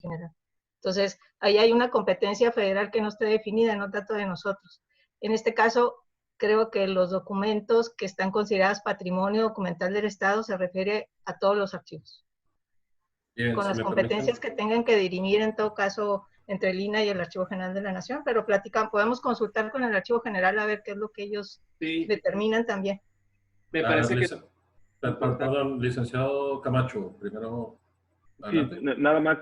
general. Entonces, ahí hay una competencia federal que no está definida, no tanto de nosotros. En este caso, creo que los documentos que están considerados patrimonio documental del Estado se refiere a todos los archivos. Bien, con si las me competencias permiten, que tengan que dirimir en todo caso entre el INAH y el Archivo General de la Nación, pero podemos consultar con el Archivo General a ver qué es lo que ellos determinan también. Me parece que perdón, licenciado Camacho, primero. Sí, nada más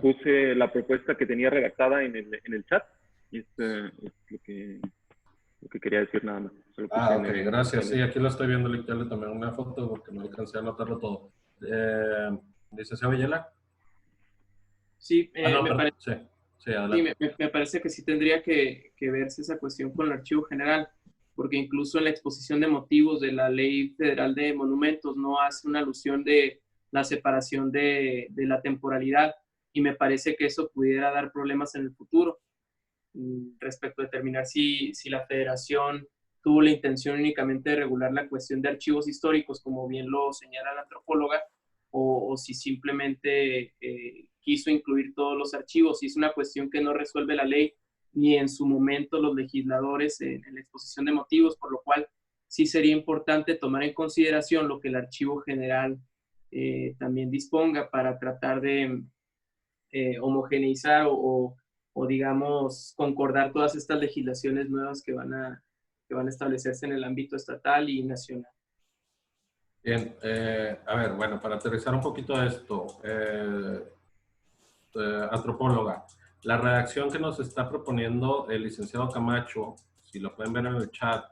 puse la propuesta que tenía redactada en el chat. Es lo que quería decir nada más. Ok, gracias. Sí, aquí lo estoy viendo, le tomé una foto porque no alcancé a anotarlo todo. Licenciado Villela. Sí, me parece que sí tendría que verse esa cuestión con el Archivo General, porque incluso en la exposición de motivos de la Ley Federal de Monumentos no hace una alusión de la separación de la temporalidad, y me parece que eso pudiera dar problemas en el futuro respecto a determinar si la federación tuvo la intención únicamente de regular la cuestión de archivos históricos, como bien lo señala la antropóloga, o si simplemente quiso incluir todos los archivos. Y es una cuestión que no resuelve la ley ni en su momento los legisladores en la exposición de motivos, por lo cual sí sería importante tomar en consideración lo que el Archivo General también disponga para tratar de homogeneizar o digamos, concordar todas estas legislaciones nuevas que van a establecerse en el ámbito estatal y nacional. Bien, a ver, bueno, para aterrizar un poquito esto, antropóloga, la redacción que nos está proponiendo el licenciado Camacho, si lo pueden ver en el chat,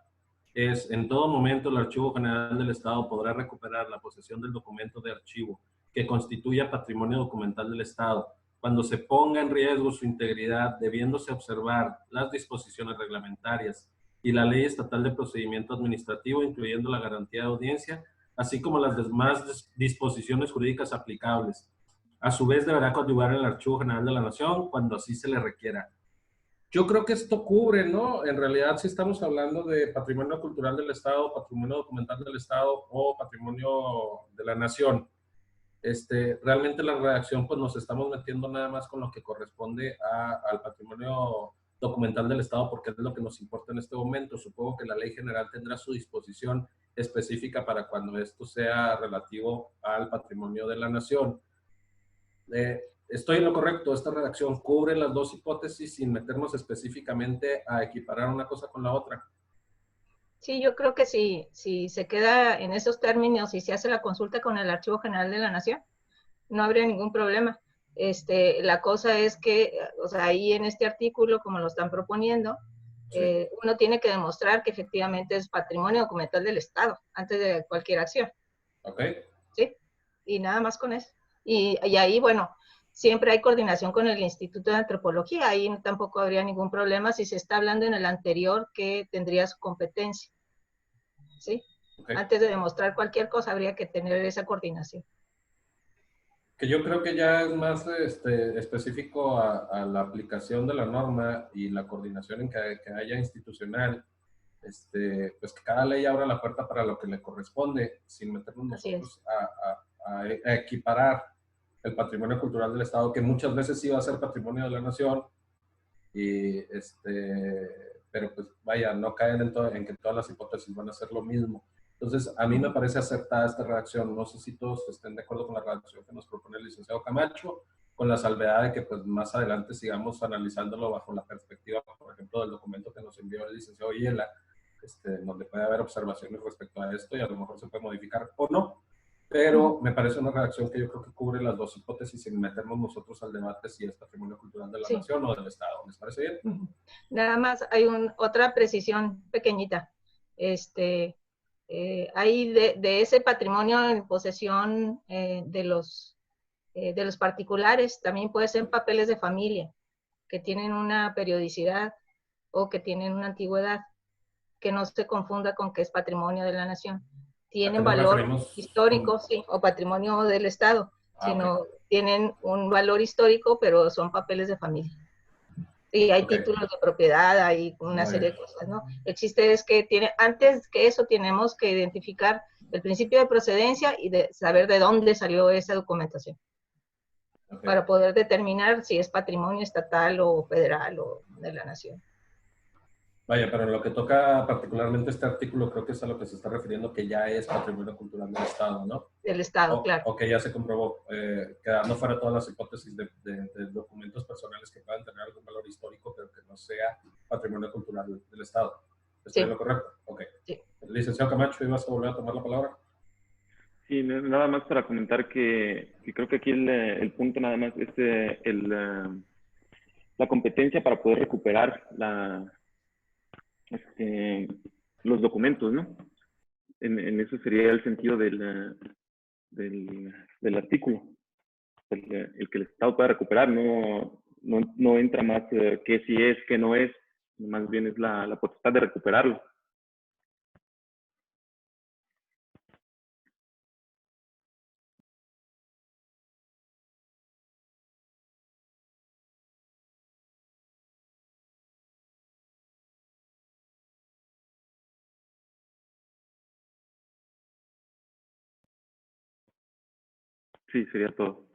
es: en todo momento el Archivo General del Estado podrá recuperar la posesión del documento de archivo que constituya patrimonio documental del Estado cuando se ponga en riesgo su integridad, debiéndose observar las disposiciones reglamentarias y la Ley Estatal de Procedimiento Administrativo, incluyendo la garantía de audiencia, así como las demás disposiciones jurídicas aplicables. A su vez, deberá coadyuvar en el Archivo General de la Nación cuando así se le requiera. Yo creo que esto cubre, ¿no? En realidad, si estamos hablando de patrimonio cultural del Estado, patrimonio documental del Estado o patrimonio de la Nación, realmente la redacción, pues nos estamos metiendo nada más con lo que corresponde al patrimonio documental del Estado, porque es lo que nos importa en este momento. Supongo que la ley general tendrá su disposición específica para cuando esto sea relativo al patrimonio de la Nación. Estoy en lo correcto, esta redacción cubre las dos hipótesis sin meternos específicamente a equiparar una cosa con la otra. Sí, yo creo que si se queda en esos términos y se hace la consulta con el Archivo General de la Nación, no habría ningún problema. La cosa es que, o sea, ahí en este artículo, como lo están proponiendo, sí, uno tiene que demostrar que efectivamente es patrimonio documental del Estado antes de cualquier acción. Ok. Sí, y nada más con eso. Y ahí, bueno, siempre hay coordinación con el Instituto de Antropología, ahí tampoco habría ningún problema si se está hablando en el anterior que tendría su competencia. ¿Sí? Okay. Antes de demostrar cualquier cosa habría que tener esa coordinación. Que yo creo que ya es más específico a la aplicación de la norma y la coordinación en que haya institucional, pues que cada ley abra la puerta para lo que le corresponde, sin meternos nosotros a equiparar el patrimonio cultural del Estado, que muchas veces sí va a ser patrimonio de la Nación, y pero pues vaya, no caen en que todas las hipótesis van a ser lo mismo. Entonces, a mí me parece acertada esta redacción. No sé si todos estén de acuerdo con la redacción que nos propone el licenciado Camacho, con la salvedad de que pues más adelante sigamos analizándolo bajo la perspectiva, por ejemplo, del documento que nos envió el licenciado Villela, donde puede haber observaciones respecto a esto y a lo mejor se puede modificar o no. Pero me parece una redacción que yo creo que cubre las dos hipótesis sin meternos nosotros al debate si es patrimonio cultural de la Nación o del Estado. ¿Les parece bien? Nada más hay otra precisión pequeñita. Hay de ese patrimonio en posesión de los particulares, también puede ser papeles de familia, que tienen una periodicidad o que tienen una antigüedad, que no se confunda con que es patrimonio de la Nación. Tienen valor histórico, sí, o patrimonio del Estado, sino tienen un valor histórico, pero son papeles de familia. Y hay títulos de propiedad, hay una serie de cosas, ¿no? El chiste es que antes que eso tenemos que identificar el principio de procedencia y de saber de dónde salió esa documentación. Ok. para poder determinar si es patrimonio estatal o federal o de la nación. Vaya, pero en lo que toca particularmente este artículo, creo que es a lo que se está refiriendo, que ya es patrimonio cultural del Estado, ¿no? Del Estado, claro. O que ya se comprobó, quedando fuera todas las hipótesis de documentos personales que puedan tener algún valor histórico, pero que no sea patrimonio cultural del Estado. ¿Estoy en lo correcto? Ok. Sí. Licenciado Camacho, ¿ibas a volver a tomar la palabra? Sí, nada más para comentar que creo que aquí el punto nada más es la competencia para poder recuperar los documentos, ¿no? En eso sería el sentido del artículo. El que el Estado pueda recuperar, no entra más que si es, que no es, más bien es la potestad de recuperarlo. Sí, sería todo.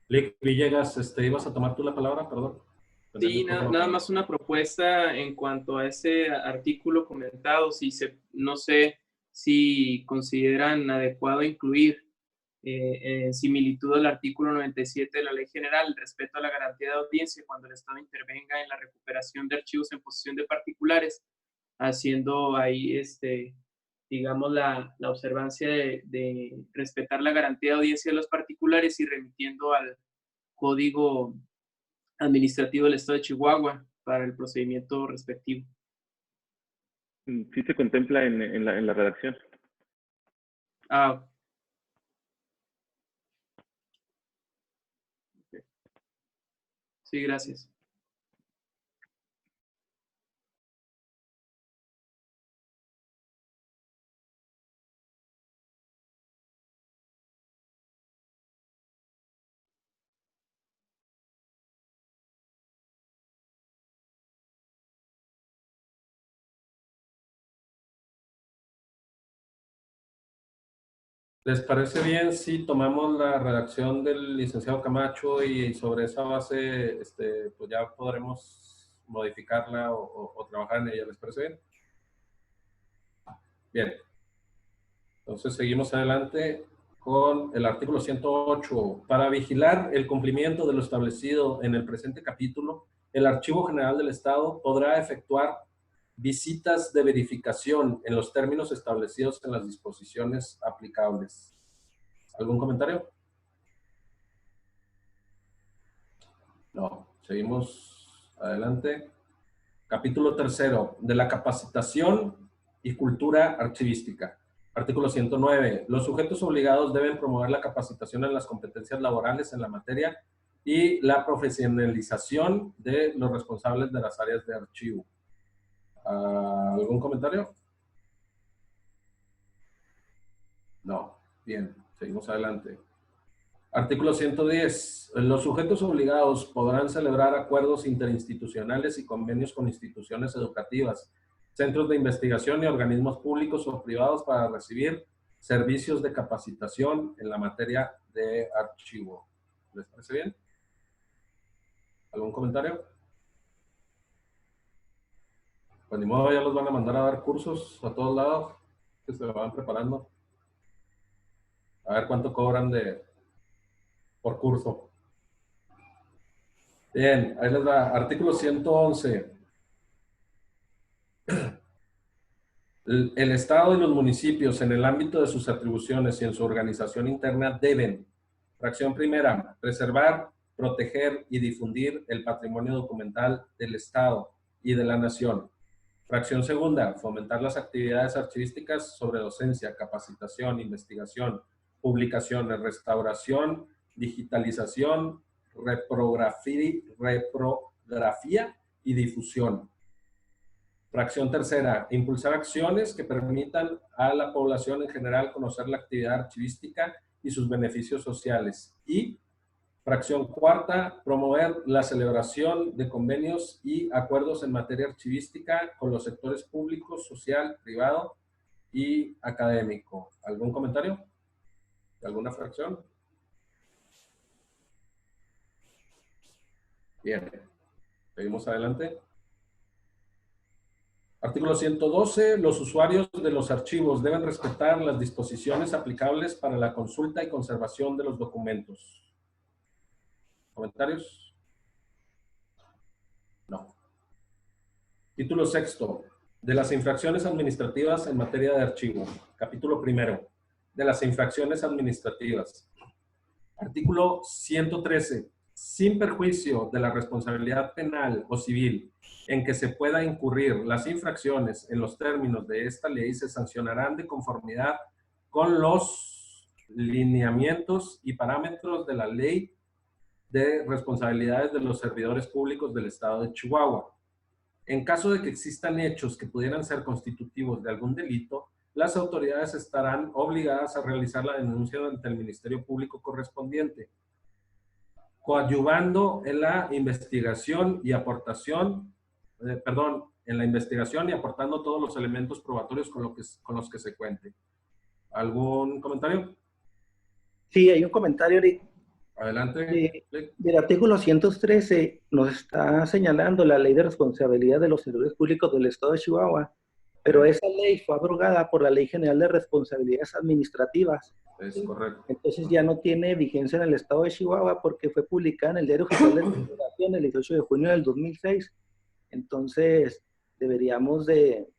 Lick Villegas, ¿ibas a tomar tú la palabra? Perdón. Sí, nada más una propuesta en cuanto a ese artículo comentado, no sé si consideran adecuado incluir en similitud al artículo 97 de la Ley General, el respeto a la garantía de audiencia cuando el Estado intervenga en la recuperación de archivos en posesión de particulares, haciendo ahí, digamos, la observancia de respetar la garantía de audiencia de los particulares y remitiendo al Código Administrativo del Estado de Chihuahua para el procedimiento respectivo. Sí se contempla en la redacción. Ah, okay. Sí, gracias. ¿Les parece bien si tomamos la redacción del licenciado Camacho y sobre esa base pues ya podremos modificarla o trabajar en ella? ¿Les parece bien? Bien. Entonces seguimos adelante con el artículo 108. Para vigilar el cumplimiento de lo establecido en el presente capítulo, el Archivo General del Estado podrá efectuar visitas de verificación en los términos establecidos en las disposiciones aplicables. ¿Algún comentario? No. Seguimos adelante. Capítulo 3, de la capacitación y cultura archivística. Artículo 109. Los sujetos obligados deben promover la capacitación en las competencias laborales en la materia y la profesionalización de los responsables de las áreas de archivo. ¿Algún comentario? No. Bien, seguimos adelante. Artículo 110. Los sujetos obligados podrán celebrar acuerdos interinstitucionales y convenios con instituciones educativas, centros de investigación y organismos públicos o privados para recibir servicios de capacitación en la materia de archivo. ¿Les parece bien? ¿Algún comentario? Pues ni modo, ya los van a mandar a dar cursos a todos lados, que se van preparando. A ver cuánto cobran por curso. Bien, ahí les va. Artículo 111. El Estado y los municipios, en el ámbito de sus atribuciones y en su organización interna, deben, fracción primera, preservar, proteger y difundir el patrimonio documental del Estado y de la Nación. Fracción segunda, fomentar las actividades archivísticas sobre docencia, capacitación, investigación, publicaciones, restauración, digitalización, reprografía y difusión. Fracción tercera, impulsar acciones que permitan a la población en general conocer la actividad archivística y sus beneficios sociales. Y Fracción cuarta, promover la celebración de convenios y acuerdos en materia archivística con los sectores público, social, privado y académico. ¿Algún comentario? ¿Alguna fracción? Bien. Seguimos adelante. Artículo 112. Los usuarios de los archivos deben respetar las disposiciones aplicables para la consulta y conservación de los documentos. ¿Comentarios? No. Título sexto. De las infracciones administrativas en materia de archivo. Capítulo primero. De las infracciones administrativas. Artículo 113. Sin perjuicio de la responsabilidad penal o civil en que se pueda incurrir las infracciones en los términos de esta ley, se sancionarán de conformidad con los lineamientos y parámetros de la Ley de Responsabilidades de los Servidores Públicos del Estado de Chihuahua. En caso de que existan hechos que pudieran ser constitutivos de algún delito, las autoridades estarán obligadas a realizar la denuncia ante el Ministerio Público correspondiente, coadyuvando en la investigación y aportación, en la investigación y aportando todos los elementos probatorios con los que se cuente. ¿Algún comentario? Sí, hay un comentario Adelante. Del artículo 113 nos está señalando la Ley de Responsabilidad de los Servidores Públicos del Estado de Chihuahua, pero esa ley fue abrogada por la Ley General de Responsabilidades Administrativas. Es correcto. Entonces ya no tiene vigencia en el Estado de Chihuahua porque fue publicada en el Diario Oficial de la Federación el 18 de junio del 2006. Entonces deberíamos de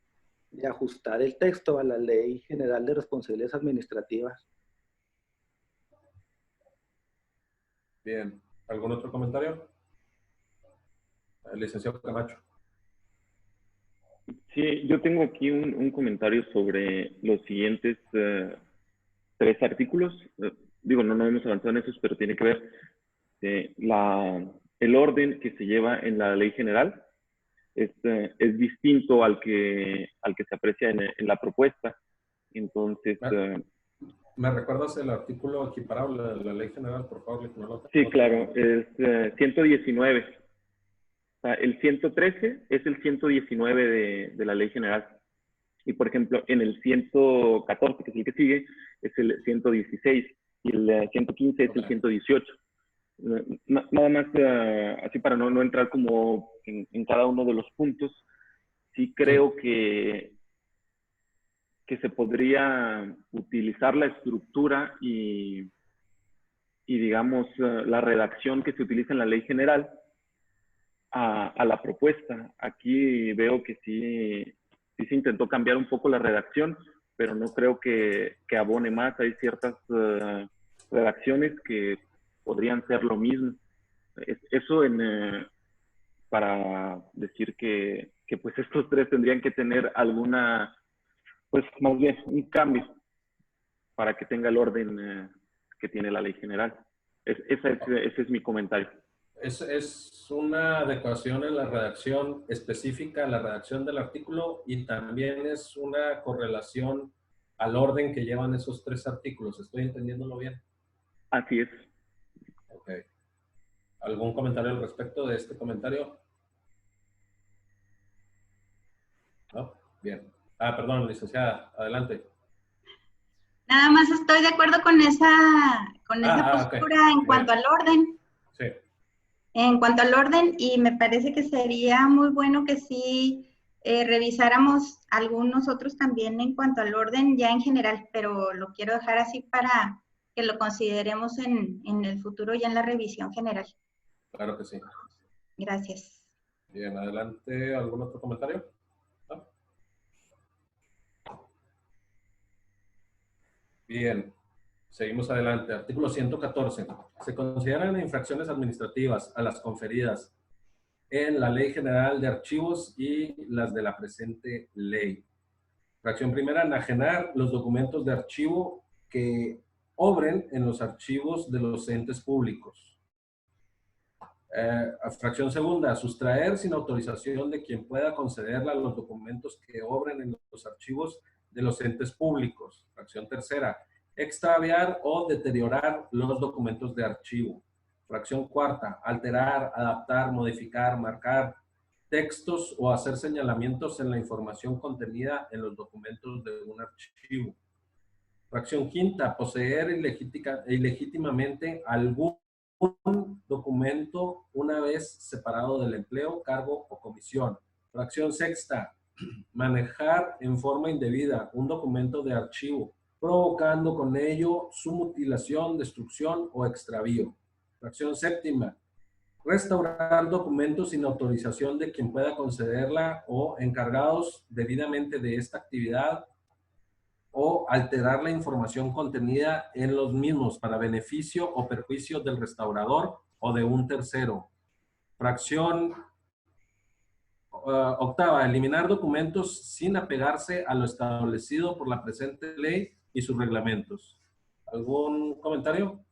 ajustar el texto a la Ley General de Responsabilidades Administrativas. Bien. ¿Algún otro comentario? El licenciado Camacho. Sí, yo tengo aquí un comentario sobre los siguientes 3 artículos. Digo, no hemos avanzado en esos, pero tiene que ver el orden que se lleva en la ley general. Es distinto al que se aprecia en la propuesta. Entonces... ¿Me recuerdas el artículo equiparable de la ley general, por favor? Sí, claro. Es 119. O sea, el 113 es el 119 de la ley general. Y, por ejemplo, en el 114, que es el que sigue, es el 116. Y el 115 es el 118. Nada más, así para no entrar como en cada uno de los puntos, sí creo que se podría utilizar la estructura y digamos, la redacción que se utiliza en la ley general a la propuesta. Aquí veo que sí se intentó cambiar un poco la redacción, pero no creo que abone más. Hay ciertas redacciones que podrían ser lo mismo. Eso para decir que pues estos 3 tendrían que tener alguna, pues más bien un cambio para que tenga el orden que tiene la ley general. Ese es mi comentario. Es una adecuación en la redacción específica, en la redacción del artículo, y también es una correlación al orden que llevan esos 3 artículos. ¿Estoy entendiéndolo bien? Así es. Ok. ¿Algún comentario al respecto de este comentario? ¿No? Bien. Perdón, licenciada, adelante. Nada más estoy de acuerdo con esa postura okay. en cuanto al orden. Sí. En cuanto al orden, y me parece que sería muy bueno que sí revisáramos algunos otros también en cuanto al orden ya en general, pero lo quiero dejar así para que lo consideremos en el futuro ya en la revisión general. Claro que sí. Gracias. Bien, adelante. ¿Algún otro comentario? ¿No? Bien. Seguimos adelante. Artículo 114. Se consideran infracciones administrativas a las conferidas en la Ley General de Archivos y las de la presente ley. Fracción primera, enajenar los documentos de archivo que obren en los archivos de los entes públicos. Fracción segunda, sustraer sin autorización de quien pueda concederla los documentos que obren en los archivos de los entes públicos. Fracción tercera, extraviar o deteriorar los documentos de archivo. Fracción cuarta, alterar, adaptar, modificar, marcar textos o hacer señalamientos en la información contenida en los documentos de un archivo. Fracción quinta, poseer ilegítimamente algún documento una vez separado del empleo, cargo o comisión. Fracción sexta, manejar en forma indebida un documento de archivo, provocando con ello su mutilación, destrucción o extravío. Fracción séptima, restaurar documentos sin autorización de quien pueda concederla o encargados debidamente de esta actividad, o alterar la información contenida en los mismos para beneficio o perjuicio del restaurador o de un tercero. Fracción octava, eliminar documentos sin apegarse a lo establecido por la presente ley y sus reglamentos. ¿Algún comentario?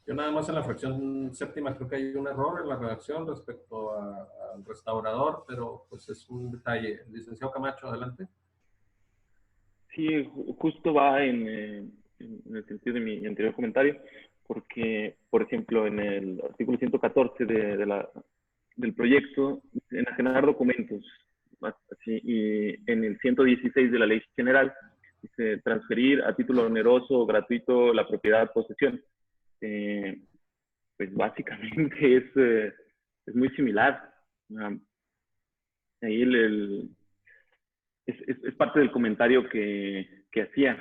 Yo nada más en la fracción séptima creo que hay un error en la redacción respecto al restaurador, pero pues es un detalle. Licenciado Camacho, adelante. Sí, justo va en el sentido de mi anterior comentario, porque, por ejemplo, en el artículo 114 del proyecto, enajenar documentos, así, y en el 116 de la Ley General, dice transferir a título oneroso o gratuito la propiedad o posesión. Pues básicamente es muy similar. Ahí es parte del comentario que hacía.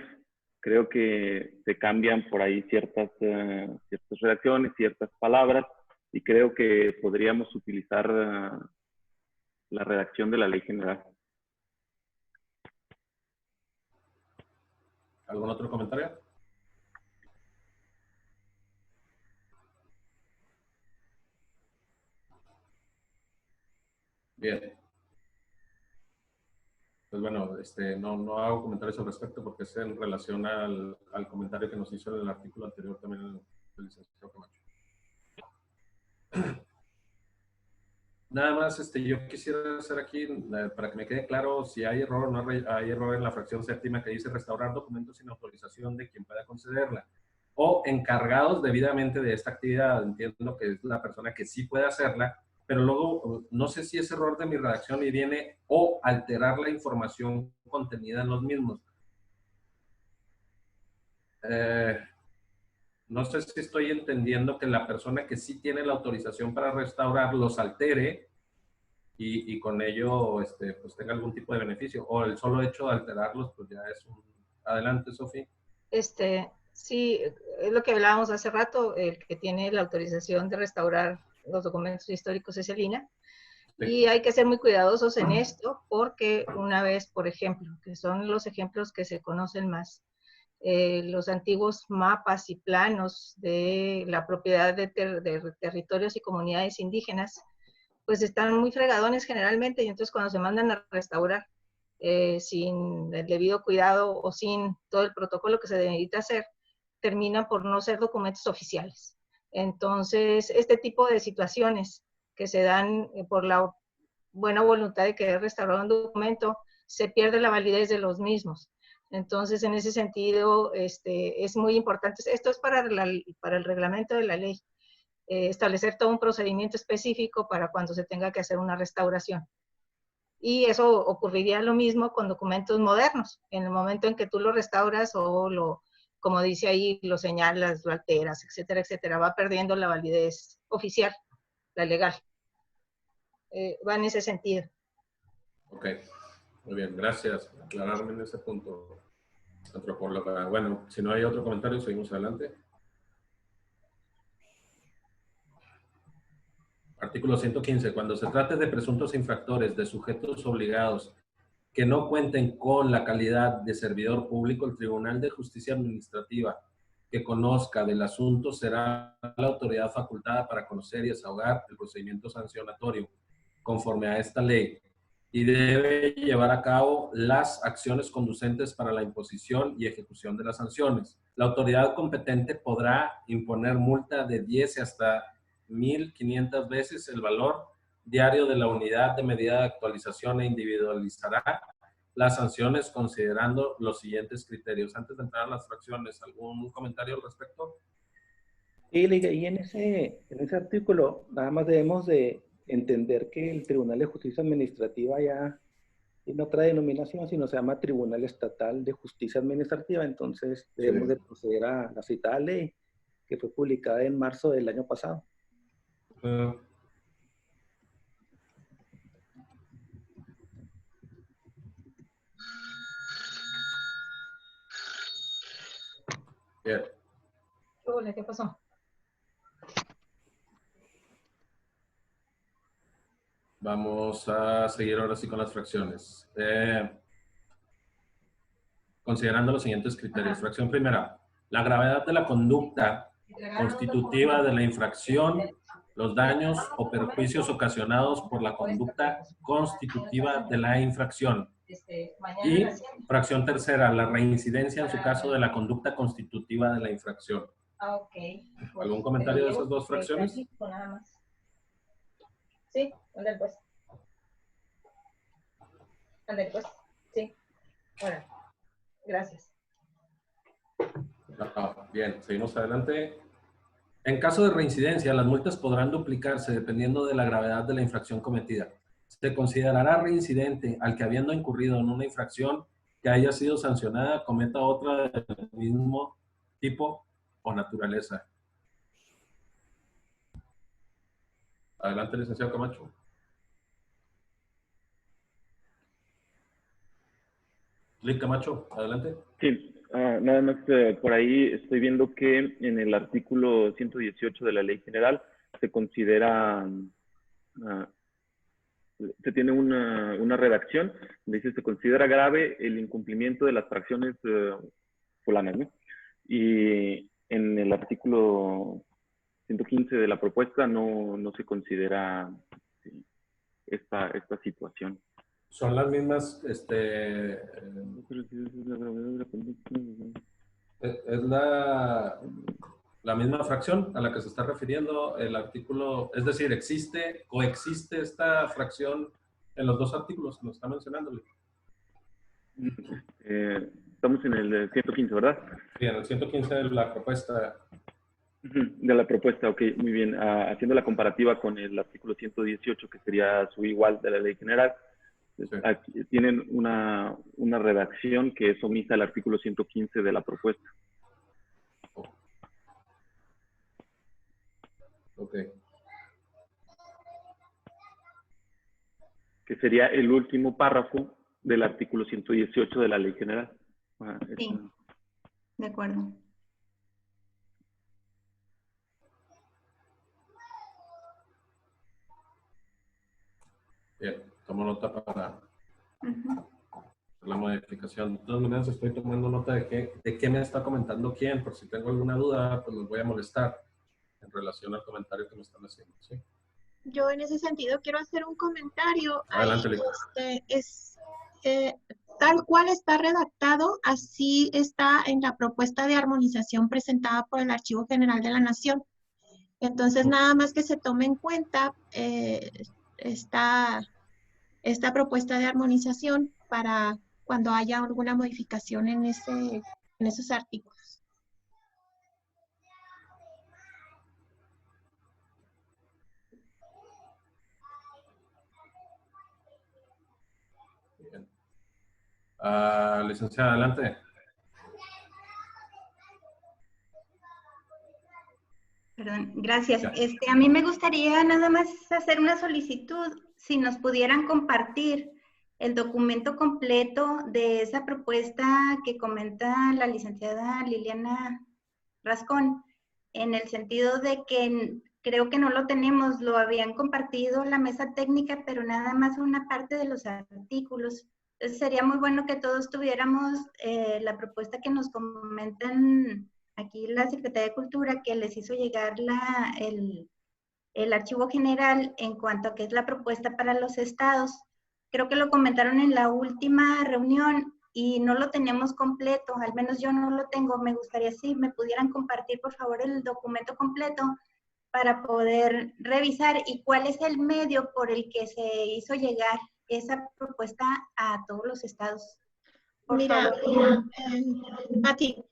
Creo que se cambian por ahí ciertas redacciones, ciertas palabras, y creo que podríamos utilizar la redacción de la Ley General. ¿Algún otro comentario? Bien. Pues bueno, no hago comentarios al respecto porque es en relación al comentario que nos hizo en el artículo anterior también el licenciado Camacho. Nada más, yo quisiera hacer aquí, para que me quede claro si hay error o no hay error en la fracción séptima que dice restaurar documentos sin autorización de quien pueda concederla, o encargados debidamente de esta actividad. Entiendo que es la persona que sí puede hacerla, pero luego no sé si es error de mi redacción y viene o alterar la información contenida en los mismos. No sé si estoy entendiendo que la persona que sí tiene la autorización para restaurar los altere y con ello pues tenga algún tipo de beneficio, o el solo hecho de alterarlos pues ya es un... Adelante, Sofía. Sí, es lo que hablábamos hace rato, el que tiene la autorización de restaurar los documentos históricos es el INAH. Sí. Y hay que ser muy cuidadosos en esto, porque una vez, por ejemplo, que son los ejemplos que se conocen más, los antiguos mapas y planos de la propiedad de territorios y comunidades indígenas, pues están muy fregadones generalmente, y entonces cuando se mandan a restaurar sin el debido cuidado o sin todo el protocolo que se necesita hacer, terminan por no ser documentos oficiales. Entonces, este tipo de situaciones que se dan por la buena voluntad de querer restaurar un documento, se pierde la validez de los mismos. Entonces, en ese sentido, es muy importante. Esto es para el reglamento de la ley, establecer todo un procedimiento específico para cuando se tenga que hacer una restauración. Y eso ocurriría lo mismo con documentos modernos. En el momento en que tú lo restauras o como dice ahí, lo señalas, lo alteras, etcétera, etcétera, va perdiendo la validez oficial, la legal. Va en ese sentido. Ok, muy bien, gracias por aclararme en ese punto, antropóloga. Bueno, si no hay otro comentario, seguimos adelante. Artículo 115. Cuando se trate de presuntos infractores, de sujetos obligados que no cuenten con la calidad de servidor público, el Tribunal de Justicia Administrativa que conozca del asunto será la autoridad facultada para conocer y desahogar el procedimiento sancionatorio conforme a esta ley, y debe llevar a cabo las acciones conducentes para la imposición y ejecución de las sanciones. La autoridad competente podrá imponer multa de 10 hasta 1.500 veces el valor diario de la unidad de medida de actualización e individualizará las sanciones considerando los siguientes criterios. Antes de entrar a las fracciones, ¿algún comentario al respecto? Y leí en ese artículo, nada más debemos de entender que el Tribunal de Justicia Administrativa ya tiene otra denominación, sino se llama Tribunal Estatal de Justicia Administrativa. Entonces debemos de proceder a la citada ley que fue publicada en marzo del año pasado. Bien. Hola, ¿qué pasó? Vamos a seguir ahora sí con las fracciones. Considerando los siguientes criterios. Fracción primera, la gravedad de la conducta constitutiva de la infracción, los daños o perjuicios ocasionados por la conducta constitutiva de la infracción. Y fracción tercera, la reincidencia en su caso de la conducta constitutiva de la infracción. ¿Algún comentario de esas dos fracciones? Sí, ándale pues. Ándale pues. Sí. Bueno, gracias. Bien, seguimos adelante. En caso de reincidencia, las multas podrán duplicarse dependiendo de la gravedad de la infracción cometida. Se considerará reincidente al que, habiendo incurrido en una infracción que haya sido sancionada, cometa otra del mismo tipo o naturaleza. Adelante, licenciado Camacho. Lic Camacho, adelante. Sí, nada más por ahí estoy viendo que en el artículo 118 de la Ley General se considera, se tiene una redacción, dice se considera grave el incumplimiento de las fracciones fulanas, ¿no? Y en el artículo 115 de la propuesta no se considera esta situación. Son las mismas, es la misma fracción a la que se está refiriendo el artículo, es decir, coexiste esta fracción en los dos artículos que nos está mencionando. Estamos en el 115, ¿verdad? Sí, en el 115 de la propuesta. De la propuesta, ok, muy bien. Haciendo la comparativa con el artículo 118, que sería su igual de la Ley General, sí. Aquí tienen una redacción que es omisa al artículo 115 de la propuesta. Ok. Que sería el último párrafo del artículo 118 de la Ley General. Sí, de acuerdo. Bien, tomo nota para la modificación. De todas maneras, estoy tomando nota de qué me está comentando quién. Por si tengo alguna duda, pues los voy a molestar en relación al comentario que me están haciendo. ¿Sí? Yo en ese sentido quiero hacer un comentario. Adelante, Tal cual está redactado, así está en la propuesta de armonización presentada por el Archivo General de la Nación. Entonces, nada más que se tome en cuenta esta propuesta de armonización para cuando haya alguna modificación en esos artículos. Bien. Licenciada, adelante. Perdón, gracias. A mí me gustaría nada más hacer una solicitud, si nos pudieran compartir el documento completo de esa propuesta que comenta la licenciada Liliana Rascón, en el sentido de que creo que no lo tenemos, lo habían compartido la mesa técnica, pero nada más una parte de los artículos. Entonces sería muy bueno que todos tuviéramos la propuesta que nos comentan aquí la Secretaría de Cultura, que les hizo llegar el Archivo General en cuanto a qué es la propuesta para los estados. Creo que lo comentaron en la última reunión y no lo tenemos completo, al menos yo no lo tengo. Me gustaría si me pudieran compartir, por favor, el documento completo para poder revisar y cuál es el medio por el que se hizo llegar esa propuesta a todos los estados. Mira, Pati,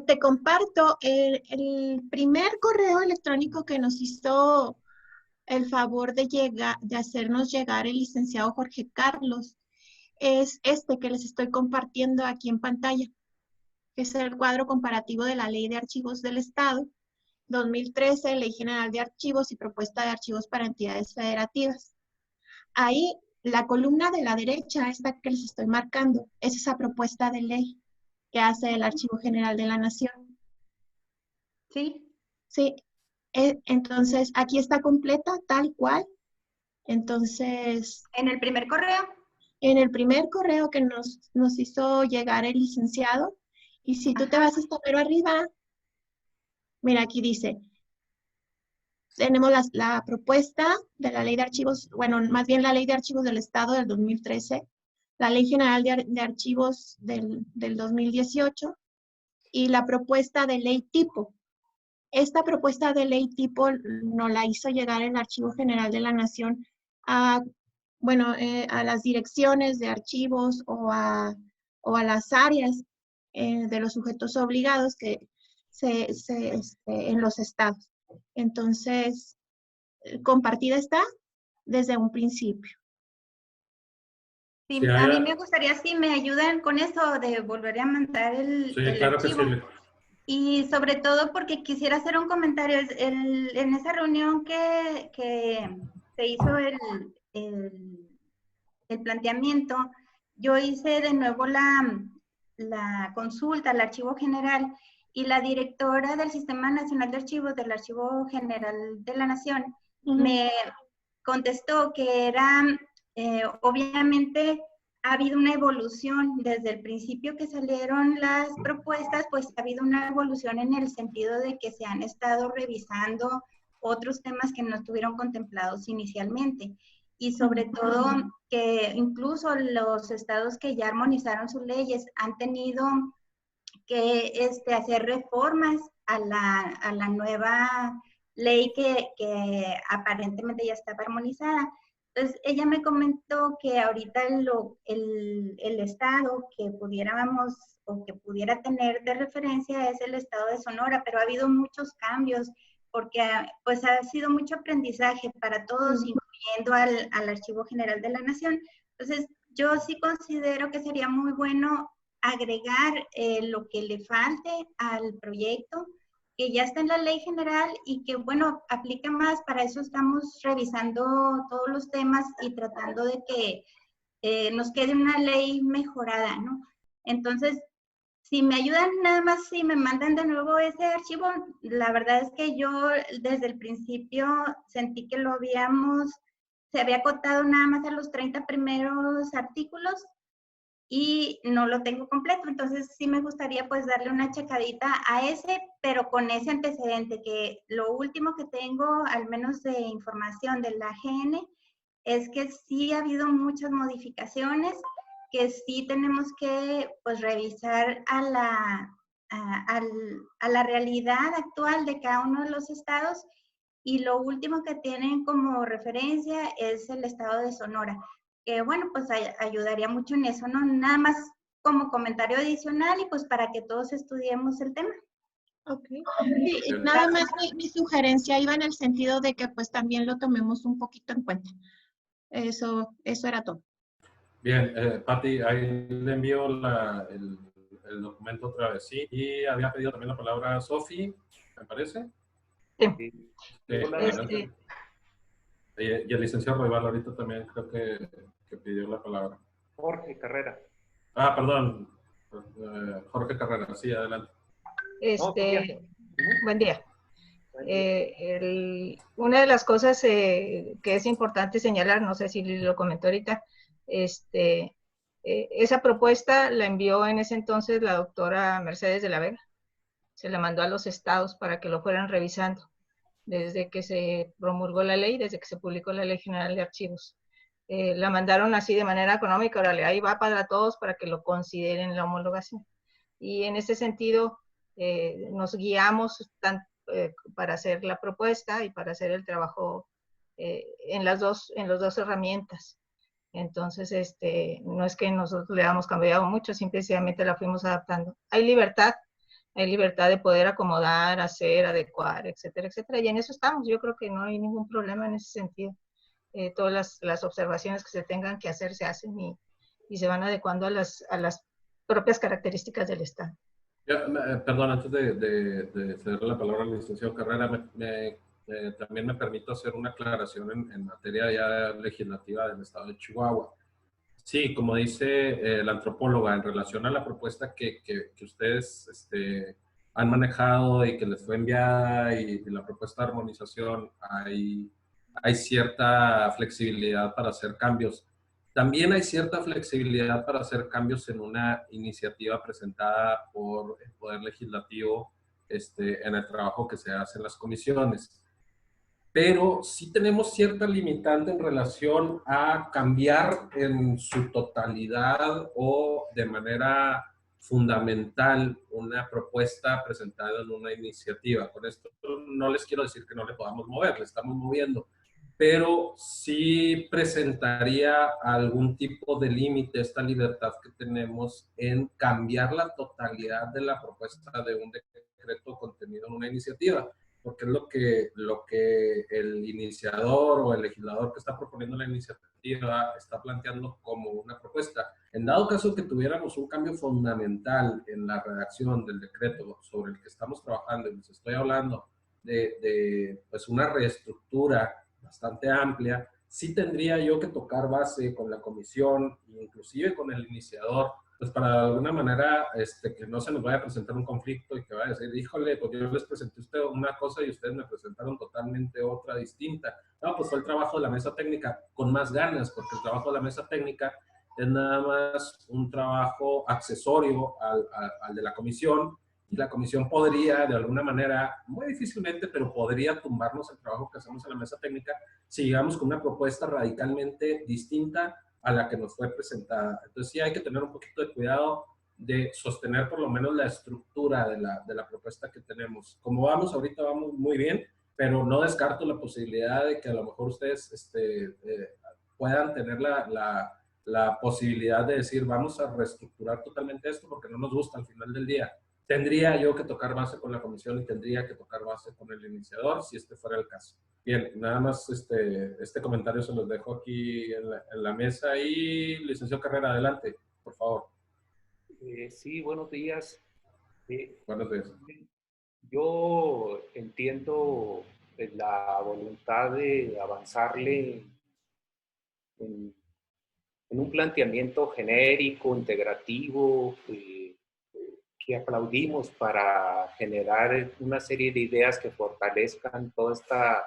Te comparto el primer correo electrónico que nos hizo el favor de hacernos llegar el licenciado Jorge Carlos. Es este que les estoy compartiendo aquí en pantalla, que es el cuadro comparativo de la Ley de Archivos del Estado, 2013, Ley General de Archivos y Propuesta de Archivos para Entidades Federativas. Ahí, la columna de la derecha, esta que les estoy marcando, es esa propuesta de ley que hace el Archivo General de la Nación. Sí. Sí, entonces aquí está completa, tal cual. Entonces, En el primer correo. en el primer correo que nos hizo llegar el licenciado, y si tú te vas hasta pero arriba, mira, aquí dice, tenemos la propuesta de la Ley de Archivos, bueno, más bien la Ley de Archivos del Estado del 2013, la Ley General de Archivos del 2018 y la propuesta de ley tipo. Esta propuesta de ley tipo nos la hizo llegar el Archivo General de la Nación a las direcciones de archivos o a las áreas de los sujetos obligados que en los estados. Entonces, compartida está desde un principio. Sí, Sí, a mí me gustaría si me ayudan con eso de volver a mandar el claro archivo. que sí. Y sobre todo porque quisiera hacer un comentario. En esa reunión que se hizo el planteamiento, yo hice de nuevo la consulta al Archivo General y la directora del Sistema Nacional de Archivos del Archivo General de la Nación me contestó que era, obviamente, ha habido una evolución desde el principio que salieron las propuestas, pues ha habido una evolución en el sentido de que se han estado revisando otros temas que no estuvieron contemplados inicialmente. Y sobre todo que incluso los estados que ya armonizaron sus leyes han tenido que hacer reformas a la nueva ley que aparentemente ya estaba armonizada. Entonces, ella me comentó que ahorita el estado que pudiéramos o que pudiera tener de referencia es el estado de Sonora, pero ha habido muchos cambios porque pues ha sido mucho aprendizaje para todos, incluyendo al Archivo General de la Nación. Entonces, yo sí considero que sería muy bueno agregar lo que le falte al proyecto, que ya está en la ley general y que, bueno, aplica más. Para eso estamos revisando todos los temas y tratando de que nos quede una ley mejorada, ¿no? Entonces, si me ayudan nada más, si me mandan de nuevo ese archivo, la verdad es que yo desde el principio sentí que se había acotado nada más a los 30 primeros artículos y no lo tengo completo. Entonces sí me gustaría pues darle una checadita a ese, pero con ese antecedente que lo último que tengo, al menos de información de la AGN, es que sí ha habido muchas modificaciones, que sí tenemos que pues revisar a la realidad actual de cada uno de los estados, y lo último que tienen como referencia es el estado de Sonora, que bueno, pues ayudaría mucho en eso, ¿no? Nada más como comentario adicional y pues para que todos estudiemos el tema. Ok. Sí, nada más mi sugerencia iba en el sentido de que pues también lo tomemos un poquito en cuenta. Eso era todo. Bien, Pati, ahí le envío el documento otra vez, ¿sí? Y había pedido también la palabra Sofi, ¿me parece? Sí. Y el licenciado Roybal ahorita también creo que pidió la palabra. Jorge Carrera. Ah, perdón. Jorge Carrera, sí, adelante. Buen día. Una de las cosas que es importante señalar, no sé si lo comentó ahorita, esa propuesta la envió en ese entonces la doctora Mercedes de la Vega. Se la mandó a los estados para que lo fueran revisando desde que se promulgó la ley, desde que se publicó la Ley General de Archivos. La mandaron así de manera económica, órale, ahí va para todos para que lo consideren la homologación. Y en ese sentido nos guiamos para hacer la propuesta y para hacer el trabajo en las dos herramientas. Entonces, no es que nosotros le hayamos cambiado mucho, simplemente la fuimos adaptando. Hay libertad hay libertad de poder acomodar, hacer, adecuar, etcétera, etcétera. Y en eso estamos. Yo creo que no hay ningún problema en ese sentido. Todas las observaciones que se tengan que hacer se hacen y se van adecuando a las propias características del Estado. Perdón, antes de ceder la palabra al licenciado Carrera, también me permito hacer una aclaración en materia ya legislativa del Estado de Chihuahua. Sí, como dice la antropóloga, en relación a la propuesta que ustedes han manejado y que les fue enviada y la propuesta de armonización, hay cierta flexibilidad para hacer cambios. También hay cierta flexibilidad para hacer cambios en una iniciativa presentada por el Poder Legislativo en el trabajo que se hace en las comisiones. Pero sí tenemos cierta limitante en relación a cambiar en su totalidad o de manera fundamental una propuesta presentada en una iniciativa. Con esto no les quiero decir que no le podamos mover, le estamos moviendo, pero sí presentaría algún tipo de límite esta libertad que tenemos en cambiar la totalidad de la propuesta de un decreto contenido en una iniciativa, porque es lo que el iniciador o el legislador que está proponiendo la iniciativa está planteando como una propuesta. En dado caso que tuviéramos un cambio fundamental en la redacción del decreto sobre el que estamos trabajando, y les estoy hablando de pues una reestructura bastante amplia, sí tendría yo que tocar base con la comisión, inclusive con el iniciador, pues para de alguna manera que no se nos vaya a presentar un conflicto y que vaya a decir, híjole, pues yo les presenté a usted una cosa y ustedes me presentaron totalmente otra distinta. No, pues fue el trabajo de la mesa técnica con más ganas, porque el trabajo de la mesa técnica es nada más un trabajo accesorio al de la comisión, y la comisión podría, de alguna manera, muy difícilmente, pero podría tumbarnos el trabajo que hacemos en la mesa técnica si llegamos con una propuesta radicalmente distinta a la que nos fue presentada. Entonces sí hay que tener un poquito de cuidado de sostener por lo menos la estructura de la propuesta que tenemos. Como vamos ahorita, vamos muy bien, pero no descarto la posibilidad de que a lo mejor ustedes puedan tener la posibilidad de decir, vamos a reestructurar totalmente esto porque no nos gusta al final del día. Tendría yo que tocar base con la comisión y tendría que tocar base con el iniciador si este fuera el caso. Bien, nada más este comentario se los dejo aquí en la mesa. Y licenciado Carrera, adelante, por favor. Sí, buenos días. Buenos días. Yo entiendo la voluntad de avanzarle en un planteamiento genérico, integrativo, que aplaudimos para generar una serie de ideas que fortalezcan toda esta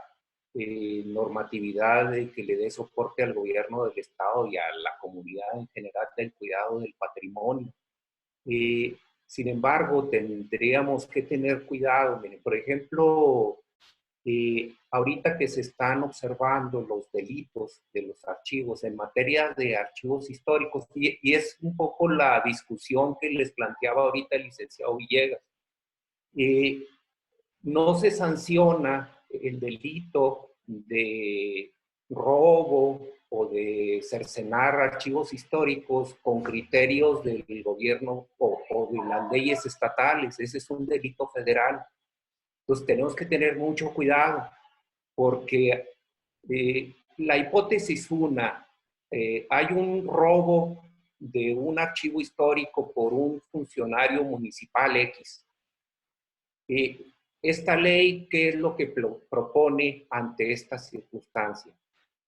normatividad que le dé soporte al gobierno del Estado y a la comunidad en general del cuidado del patrimonio. Sin embargo, tendríamos que tener cuidado. Miren, por ejemplo, ahorita que se están observando los delitos de los archivos en materia de archivos históricos, y es un poco la discusión que les planteaba ahorita el licenciado Villegas, no se sanciona el delito de robo o de cercenar archivos históricos con criterios del gobierno o de las leyes estatales. Ese es un delito federal. Entonces tenemos que tener mucho cuidado porque la hipótesis una, hay un robo de un archivo histórico por un funcionario municipal X. Esta ley, ¿qué es lo que propone ante esta circunstancia?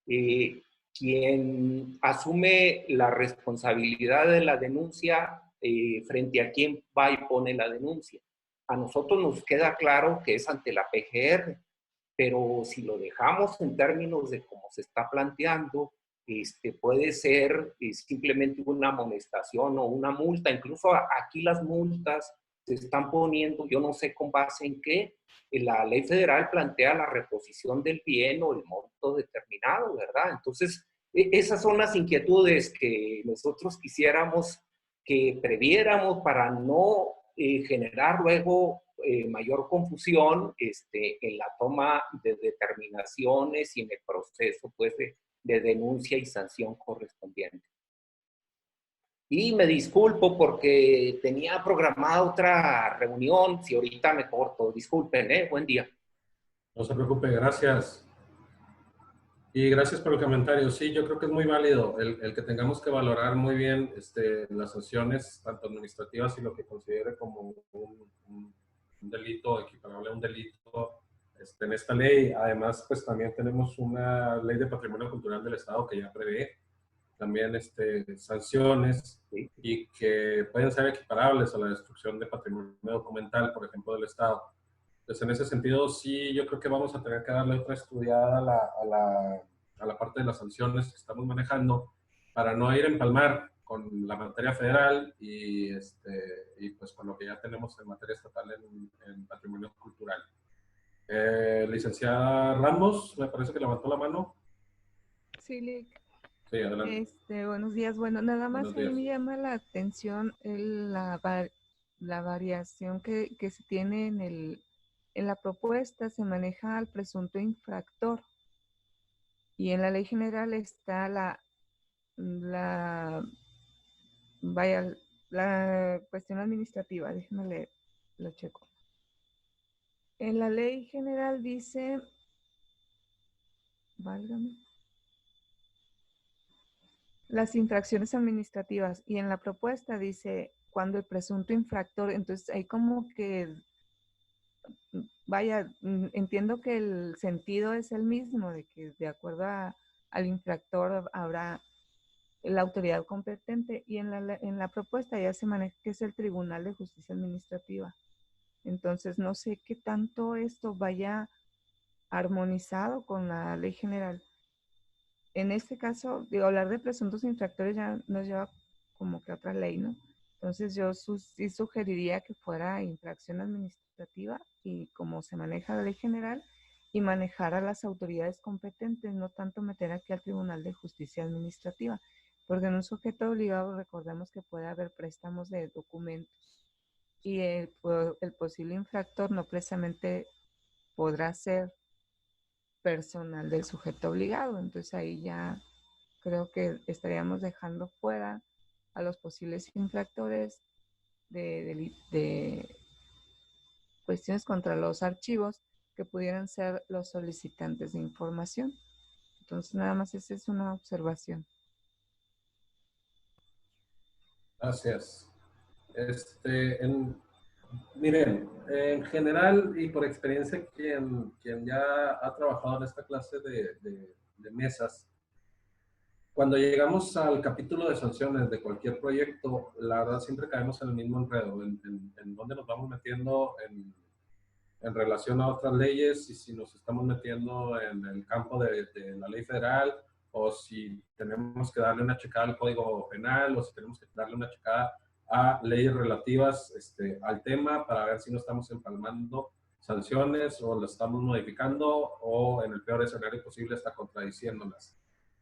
Quien asume la responsabilidad de la denuncia, frente a quién va y pone la denuncia. A nosotros nos queda claro que es ante la PGR, pero si lo dejamos en términos de cómo se está planteando, puede ser simplemente una amonestación o una multa. Incluso aquí las multas se están poniendo, yo no sé con base en qué, la ley federal plantea la reposición del bien o el monto determinado, ¿verdad? Entonces, esas son las inquietudes que nosotros quisiéramos que previéramos para no generar luego mayor confusión en la toma de determinaciones y en el proceso pues, de denuncia y sanción correspondiente. Y me disculpo porque tenía programada otra reunión. Si ahorita me corto, disculpen, ¿eh? Buen día. No se preocupe, gracias. Y gracias por el comentario. Sí, yo creo que es muy válido el que tengamos que valorar muy bien las sanciones, tanto administrativas y lo que considere como un delito equiparable a un delito en esta ley. Además, pues también tenemos una ley de patrimonio cultural del Estado que ya prevé también sanciones, Sí. y que pueden ser equiparables a la destrucción de patrimonio documental, por ejemplo, del Estado. Entonces, en ese sentido, sí, yo creo que vamos a tener que darle otra estudiada a la parte de las sanciones que estamos manejando, para no ir a empalmar con la materia federal y pues con lo que ya tenemos en materia estatal en patrimonio cultural. Licenciada Ramos, me parece que levantó la mano. Sí, Lick. Sí, adelante. Buenos días. Bueno, nada más Buenos a mí días. me llama la atención la variación que se tiene en la propuesta. Se maneja al presunto infractor, y en la ley general está la cuestión administrativa. Déjenme leer, lo checo. En la ley general dice, válgame, las infracciones administrativas, y en la propuesta dice cuando el presunto infractor. Entonces hay como que, vaya, entiendo que el sentido es el mismo, de que de acuerdo al infractor habrá la autoridad competente, y en la propuesta ya se maneja que es el Tribunal de Justicia Administrativa. Entonces no sé qué tanto esto vaya armonizado con la ley general. En este caso, hablar de presuntos infractores ya nos lleva como que a otra ley, ¿no? Entonces yo sí sugeriría que fuera infracción administrativa, y como se maneja la ley general, y manejar a las autoridades competentes, no tanto meter aquí al Tribunal de Justicia Administrativa, porque en un sujeto obligado recordemos que puede haber préstamos de documentos, y el posible infractor no precisamente podrá ser personal del sujeto obligado. Entonces ahí ya creo que estaríamos dejando fuera a los posibles infractores de cuestiones contra los archivos, que pudieran ser los solicitantes de información. Entonces nada más esa es una observación. Gracias. Miren, en general y por experiencia, quien ya ha trabajado en esta clase de mesas, cuando llegamos al capítulo de sanciones de cualquier proyecto, la verdad siempre caemos en el mismo enredo, en dónde nos vamos metiendo en relación a otras leyes, y si nos estamos metiendo en el campo de la ley federal, o si tenemos que darle una checada al Código Penal, o si tenemos que darle una checada a leyes relativas al tema, para ver si no estamos empalmando sanciones, o las estamos modificando, o en el peor escenario posible está contradiciéndolas.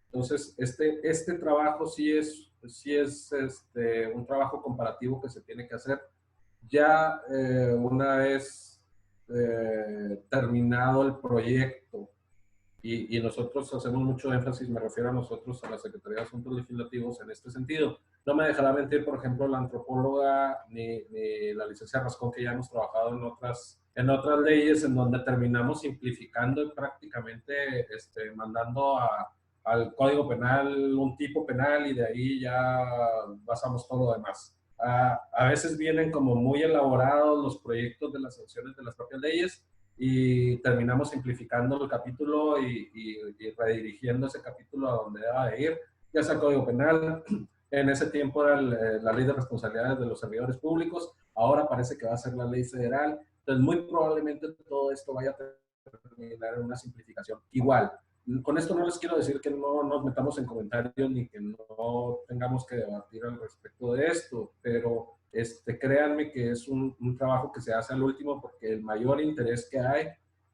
Entonces, este trabajo sí es un trabajo comparativo que se tiene que hacer ya una vez terminado el proyecto. Y nosotros hacemos mucho énfasis, me refiero a nosotros, a la Secretaría de Asuntos Legislativos, en este sentido. No me dejará mentir, por ejemplo, la antropóloga ni la licenciada Rascón, que ya hemos trabajado en otras leyes en donde terminamos simplificando y prácticamente mandando al Código Penal un tipo penal, y de ahí ya basamos todo lo demás. A veces vienen como muy elaborados los proyectos de las sanciones de las propias leyes, y terminamos simplificando el capítulo y redirigiendo ese capítulo a donde deba de ir, ya sea el Código Penal. En ese tiempo era la Ley de Responsabilidades de los Servidores Públicos, ahora parece que va a ser la ley federal. Entonces, muy probablemente todo esto vaya a terminar en una simplificación. Igual, con esto no les quiero decir que no nos metamos en comentarios ni que no tengamos que debatir al respecto de esto, pero créanme que es un trabajo que se hace al último, porque el mayor interés que hay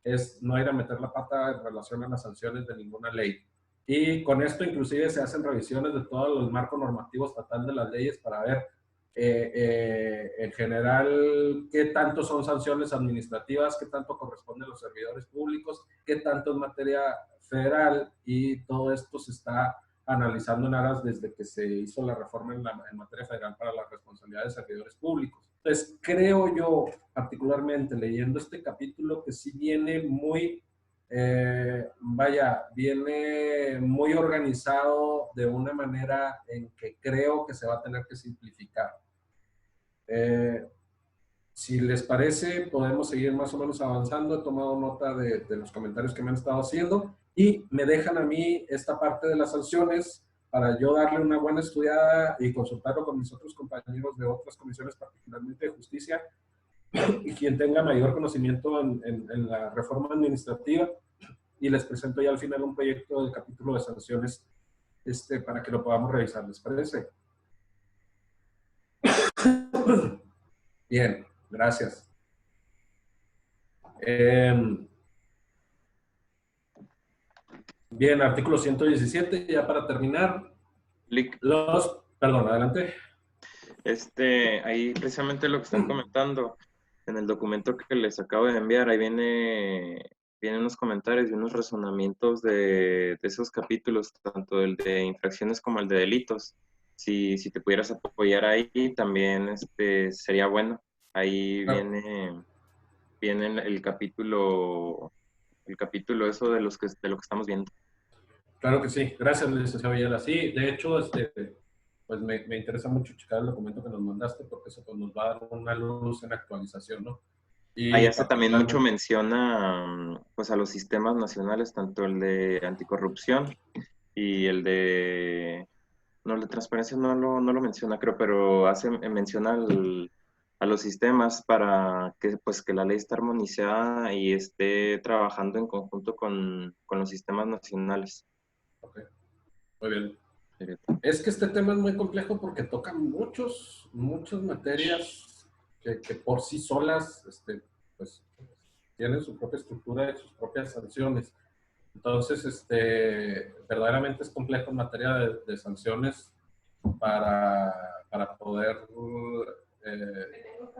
es no ir a meter la pata en relación a las sanciones de ninguna ley. Y con esto inclusive se hacen revisiones de todos los marcos normativos estatal de las leyes, para ver en general qué tanto son sanciones administrativas, qué tanto corresponde a los servidores públicos, qué tanto es materia federal, y todo esto se está analizando en aras desde que se hizo la reforma en materia federal para la responsabilidad de servidores públicos. Entonces, creo yo, particularmente leyendo este capítulo, que sí viene muy, viene muy organizado de una manera en que creo que se va a tener que simplificar. Si les parece, podemos seguir más o menos avanzando. He tomado nota de los comentarios que me han estado haciendo y me dejan a mí esta parte de las sanciones para yo darle una buena estudiada y consultarlo con mis otros compañeros de otras comisiones, particularmente de justicia, y quien tenga mayor conocimiento en la reforma administrativa. Y les presento ya al final un proyecto del capítulo de sanciones para que lo podamos revisar. ¿Les parece? Bien, gracias. Bien, artículo 117, ya para terminar. Perdón, adelante. Ahí precisamente lo que están comentando, en el documento que les acabo de enviar, ahí vienen unos comentarios y unos razonamientos de esos capítulos, tanto el de infracciones como el de delitos. Si te pudieras apoyar ahí, también sería bueno. Ahí viene el capítulo eso de lo que estamos viendo. Claro que sí. Gracias, licenciado Villela. Sí, de hecho, pues me interesa mucho checar el documento que nos mandaste, porque eso pues, nos va a dar una luz en actualización, ¿no? Y ahí hace también mucho mención pues, a los sistemas nacionales, tanto el de anticorrupción y el de... No, el de transparencia no lo menciona, creo, pero hace mención a los sistemas para que, pues, que la ley esté armonizada y esté trabajando en conjunto con los sistemas nacionales. Ok, muy bien. Es que este tema es muy complejo porque toca muchas materias que por sí solas pues, tienen su propia estructura y sus propias sanciones. Entonces, verdaderamente es complejo en materia de sanciones para poder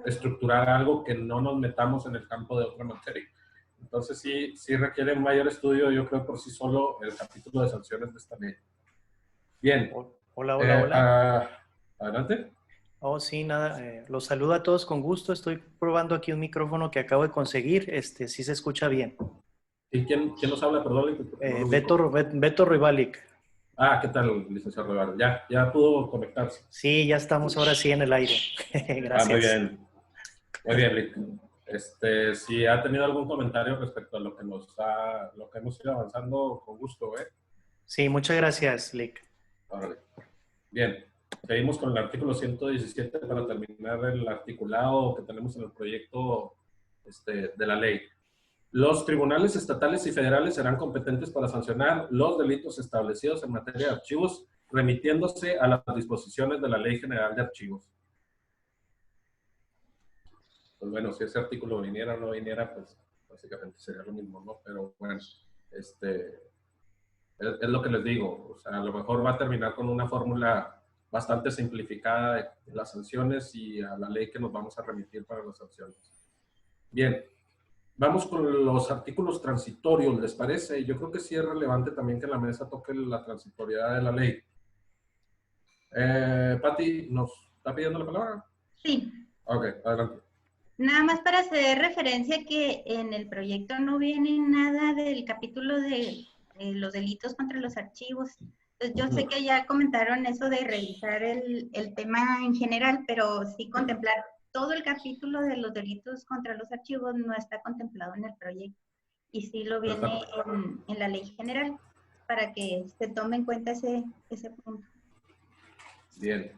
estructurar algo que no nos metamos en el campo de otra materia. Entonces, sí requiere un mayor estudio, yo creo, por sí solo el capítulo de sanciones de esta ley. Bien. Hola. Adelante. Oh, sí, nada. Los saludo a todos con gusto. Estoy probando aquí un micrófono que acabo de conseguir. Sí se escucha bien. ¿Y quién nos habla? Perdón. Beto Rivalic. Ah, ¿qué tal, licenciado Rivalic? Ya pudo conectarse. Sí, ya estamos ahora sí en el aire. Gracias. Muy bien. Muy bien, Lick. Si ha tenido algún comentario respecto a lo que hemos ido avanzando, con gusto, ¿eh? Sí, muchas gracias, Lick. Órale. Bien. Seguimos con el artículo 117 para terminar el articulado que tenemos en el proyecto de la ley. Los tribunales estatales y federales serán competentes para sancionar los delitos establecidos en materia de archivos, remitiéndose a las disposiciones de la Ley General de Archivos. Pues bueno, si ese artículo viniera o no viniera, pues básicamente sería lo mismo, ¿no? Pero bueno, es lo que les digo. O sea, a lo mejor va a terminar con una fórmula bastante simplificada de las sanciones y a la ley que nos vamos a remitir para las sanciones. Bien. Vamos con los artículos transitorios, ¿les parece? Yo creo que sí es relevante también que la mesa toque la transitoriedad de la ley. Pati, ¿nos está pidiendo la palabra? Sí. Ok, adelante. Nada más para hacer referencia que en el proyecto no viene nada del capítulo de los delitos contra los archivos. Entonces, yo sé que ya comentaron eso de revisar el tema en general, pero sí contemplar todo el capítulo de los delitos contra los archivos no está contemplado en el proyecto. Y sí lo viene en la ley general, para que se tome en cuenta ese punto. Bien.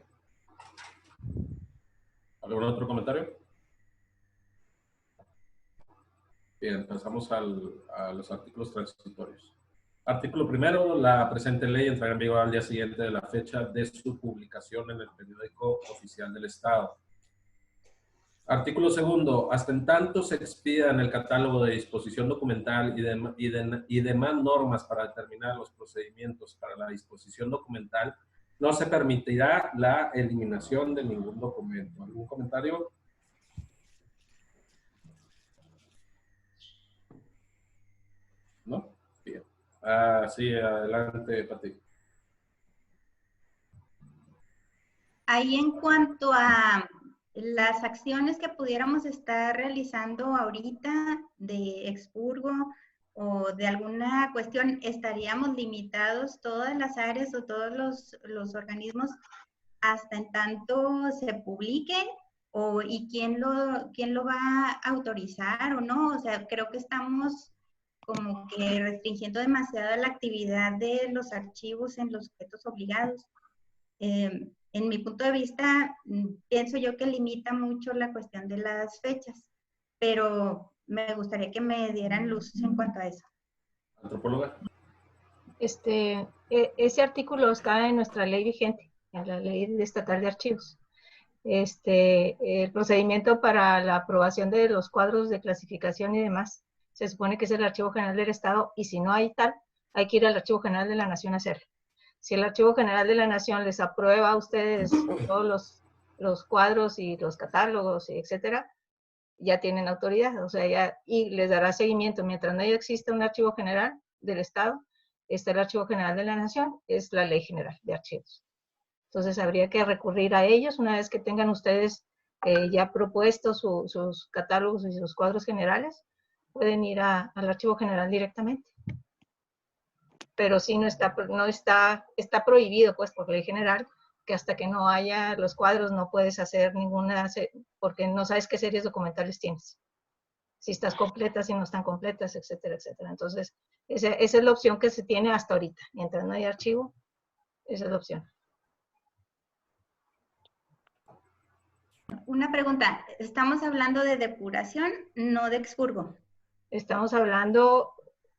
¿Algún otro comentario? Bien, pasamos a los artículos transitorios. Artículo primero, la presente ley entrará en vigor al día siguiente de la fecha de su publicación en el periódico oficial del Estado. Artículo segundo, hasta en tanto se expida en el catálogo de disposición documental y demás normas para determinar los procedimientos para la disposición documental, no se permitirá la eliminación de ningún documento. ¿Algún comentario? ¿No? Bien. Sí, adelante, Pati. ahí en cuanto a las acciones que pudiéramos estar realizando ahorita de expurgo o de alguna cuestión, ¿estaríamos limitados todas las áreas o todos los organismos hasta en tanto se publique? ¿Y quién lo va a autorizar o no? O sea, creo que estamos como que restringiendo demasiado la actividad de los archivos en los sujetos obligados. En mi punto de vista, pienso yo que limita mucho la cuestión de las fechas, pero me gustaría que me dieran luz en cuanto a eso. Antropóloga. Ese artículo está en nuestra ley vigente, en la ley estatal de archivos. El procedimiento para la aprobación de los cuadros de clasificación y demás, se supone que es el Archivo General del Estado, y si no hay tal, hay que ir al Archivo General de la Nación a hacerlo. Si el Archivo General de la Nación les aprueba a ustedes todos los cuadros y los catálogos, y etcétera, ya tienen autoridad, o sea, y les dará seguimiento. Mientras no exista un Archivo General del Estado, está el Archivo General de la Nación, es la Ley General de Archivos. Entonces habría que recurrir a ellos una vez que tengan ustedes ya propuestos sus catálogos y sus cuadros generales, pueden ir al Archivo General directamente. Pero sí está prohibido, pues, por ley general, que hasta que no haya los cuadros no puedes hacer ninguna, porque no sabes qué series documentales tienes. Si estás completas, si no están completas, etcétera, etcétera. Entonces, esa es la opción que se tiene hasta ahorita. Mientras no hay archivo, esa es la opción. Una pregunta, ¿estamos hablando de depuración, no de expurgo? Estamos hablando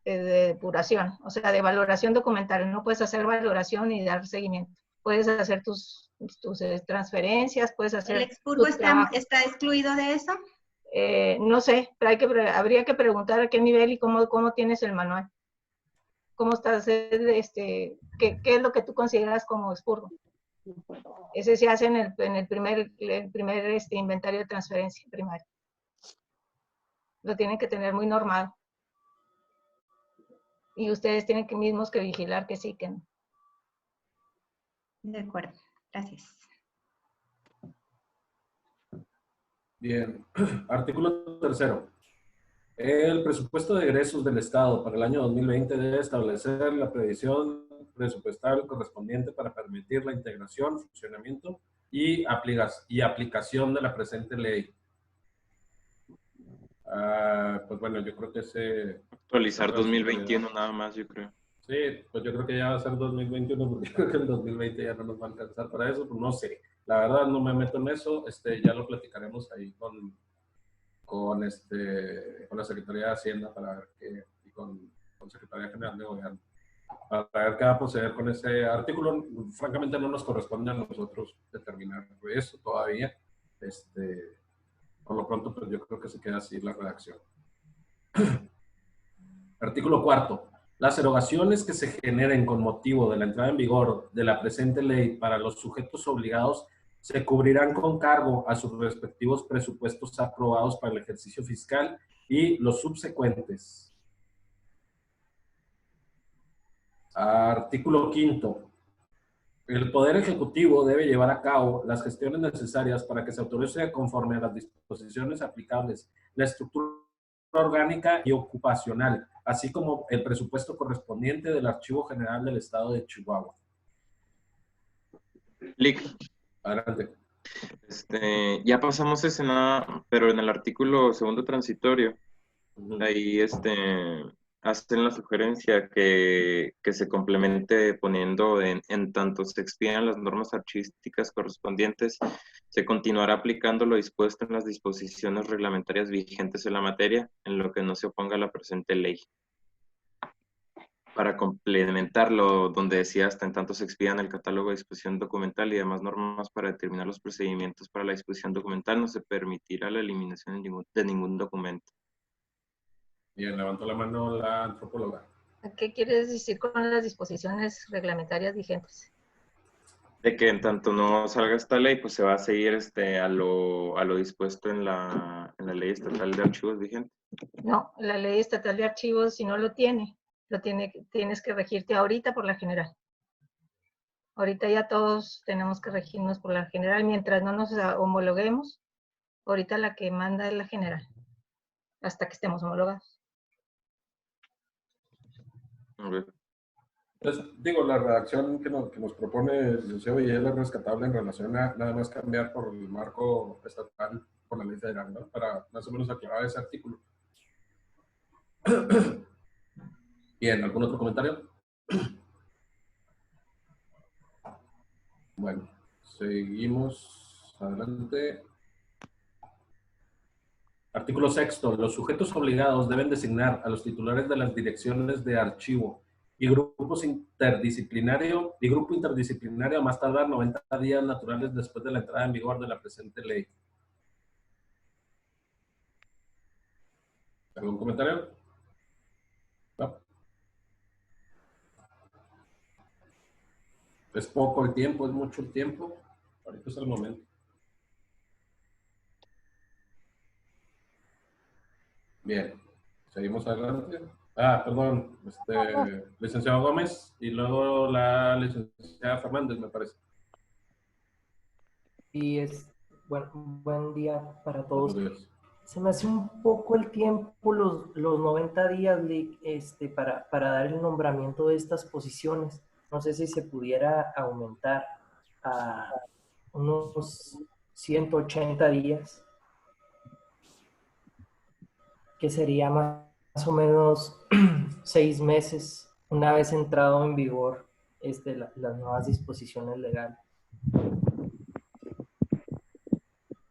de depuración, o sea, de valoración documental. No puedes hacer valoración y dar seguimiento. Puedes hacer tus transferencias, puedes hacer... ¿El expurgo está excluido de eso? No sé, pero habría que preguntar a qué nivel y cómo tienes el manual. ¿Cómo estás? ¿Qué es lo que tú consideras como expurgo? Ese se hace en el primer inventario de transferencia primario. Lo tienen que tener muy normado. Y ustedes tienen mismos que vigilar que sí, que no. De acuerdo, gracias. Bien, artículo 3. El presupuesto de egresos del Estado para el año 2020 debe establecer la previsión presupuestal correspondiente para permitir la integración, funcionamiento y aplicación de la presente ley. Pues bueno, yo creo que actualizar 2021 nada más, yo creo. Sí, pues yo creo que ya va a ser 2021 porque creo que el 2020 ya no nos va a alcanzar para eso, pues no sé. La verdad no me meto en eso, ya lo platicaremos ahí con la Secretaría de Hacienda para ver y con Secretaría General de Gobierno para ver qué va a proceder con ese artículo. Francamente no nos corresponde a nosotros determinar eso todavía. Por lo pronto, pues yo creo que se queda así la redacción. Artículo 4. Las erogaciones que se generen con motivo de la entrada en vigor de la presente ley para los sujetos obligados se cubrirán con cargo a sus respectivos presupuestos aprobados para el ejercicio fiscal y los subsecuentes. Artículo 5. El Poder Ejecutivo debe llevar a cabo las gestiones necesarias para que se autorice conforme a las disposiciones aplicables la estructura orgánica y ocupacional, así como el presupuesto correspondiente del Archivo General del Estado de Chihuahua. Adelante. Ya pasamos ese nada, pero en el artículo 2 transitorio, ahí hacen la sugerencia que se complemente poniendo en tanto se expidan las normas archivísticas correspondientes, se continuará aplicando lo dispuesto en las disposiciones reglamentarias vigentes en la materia, en lo que no se oponga a la presente ley. Para complementarlo, donde decía hasta en tanto se expidan el catálogo de disposición documental y demás normas para determinar los procedimientos para la disposición documental, no se permitirá la eliminación de ningún documento. Bien, levantó la mano la antropóloga. ¿Qué quieres decir con las disposiciones reglamentarias vigentes? De que en tanto no salga esta ley, pues se va a seguir a lo dispuesto en la ley estatal de archivos vigente. No, la ley estatal de archivos, si no lo tienes que regirte ahorita por la general. Ahorita ya todos tenemos que regirnos por la general, mientras no nos homologuemos. Ahorita la que manda es la general, hasta que estemos homologados. Pues, digo, la redacción que nos propone el licenciado Villela es rescatable en relación a nada más cambiar por el marco estatal, por la ley federal, ¿no? Para más o menos aclarar ese artículo. Bien, ¿algún otro comentario? Bueno, seguimos adelante. Artículo 6. Los sujetos obligados deben designar a los titulares de las direcciones de archivo y grupo interdisciplinario a más tardar 90 días naturales después de la entrada en vigor de la presente ley. ¿Algún comentario? No. ¿Es poco el tiempo? ¿Es mucho el tiempo? Ahorita es el momento. Bien, seguimos adelante. Perdón, licenciado Gómez y luego la licenciada Fernández, me parece. Y buen día para todos. Buenos días. Se me hace un poco el tiempo, los 90 días, para dar el nombramiento de estas posiciones. No sé si se pudiera aumentar a unos 180 días, que sería más o menos 6 meses, una vez entrado en vigor las nuevas disposiciones legales.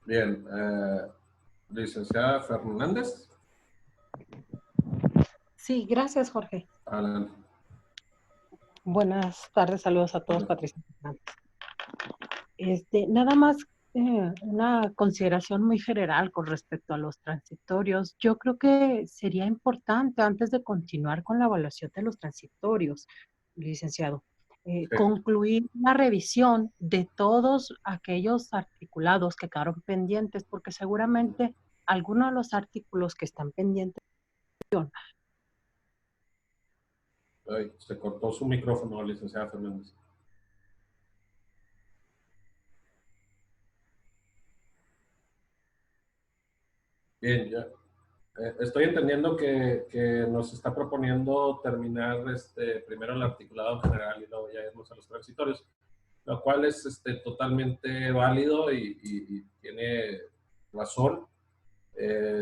Bien, licenciada Fernández. Sí, gracias, Jorge. Adelante. Buenas tardes, saludos a todos, Patricia. Nada más una consideración muy general con respecto a los transitorios. Yo creo que sería importante, antes de continuar con la evaluación de los transitorios, licenciado, concluir la revisión de todos aquellos articulados que quedaron pendientes, porque seguramente algunos de los artículos que están pendientes. Ay, se cortó su micrófono, licenciada Fernández. Bien, ya. Estoy entendiendo que nos está proponiendo terminar primero el articulado general y luego ya irnos a los transitorios, lo cual es totalmente válido y tiene razón.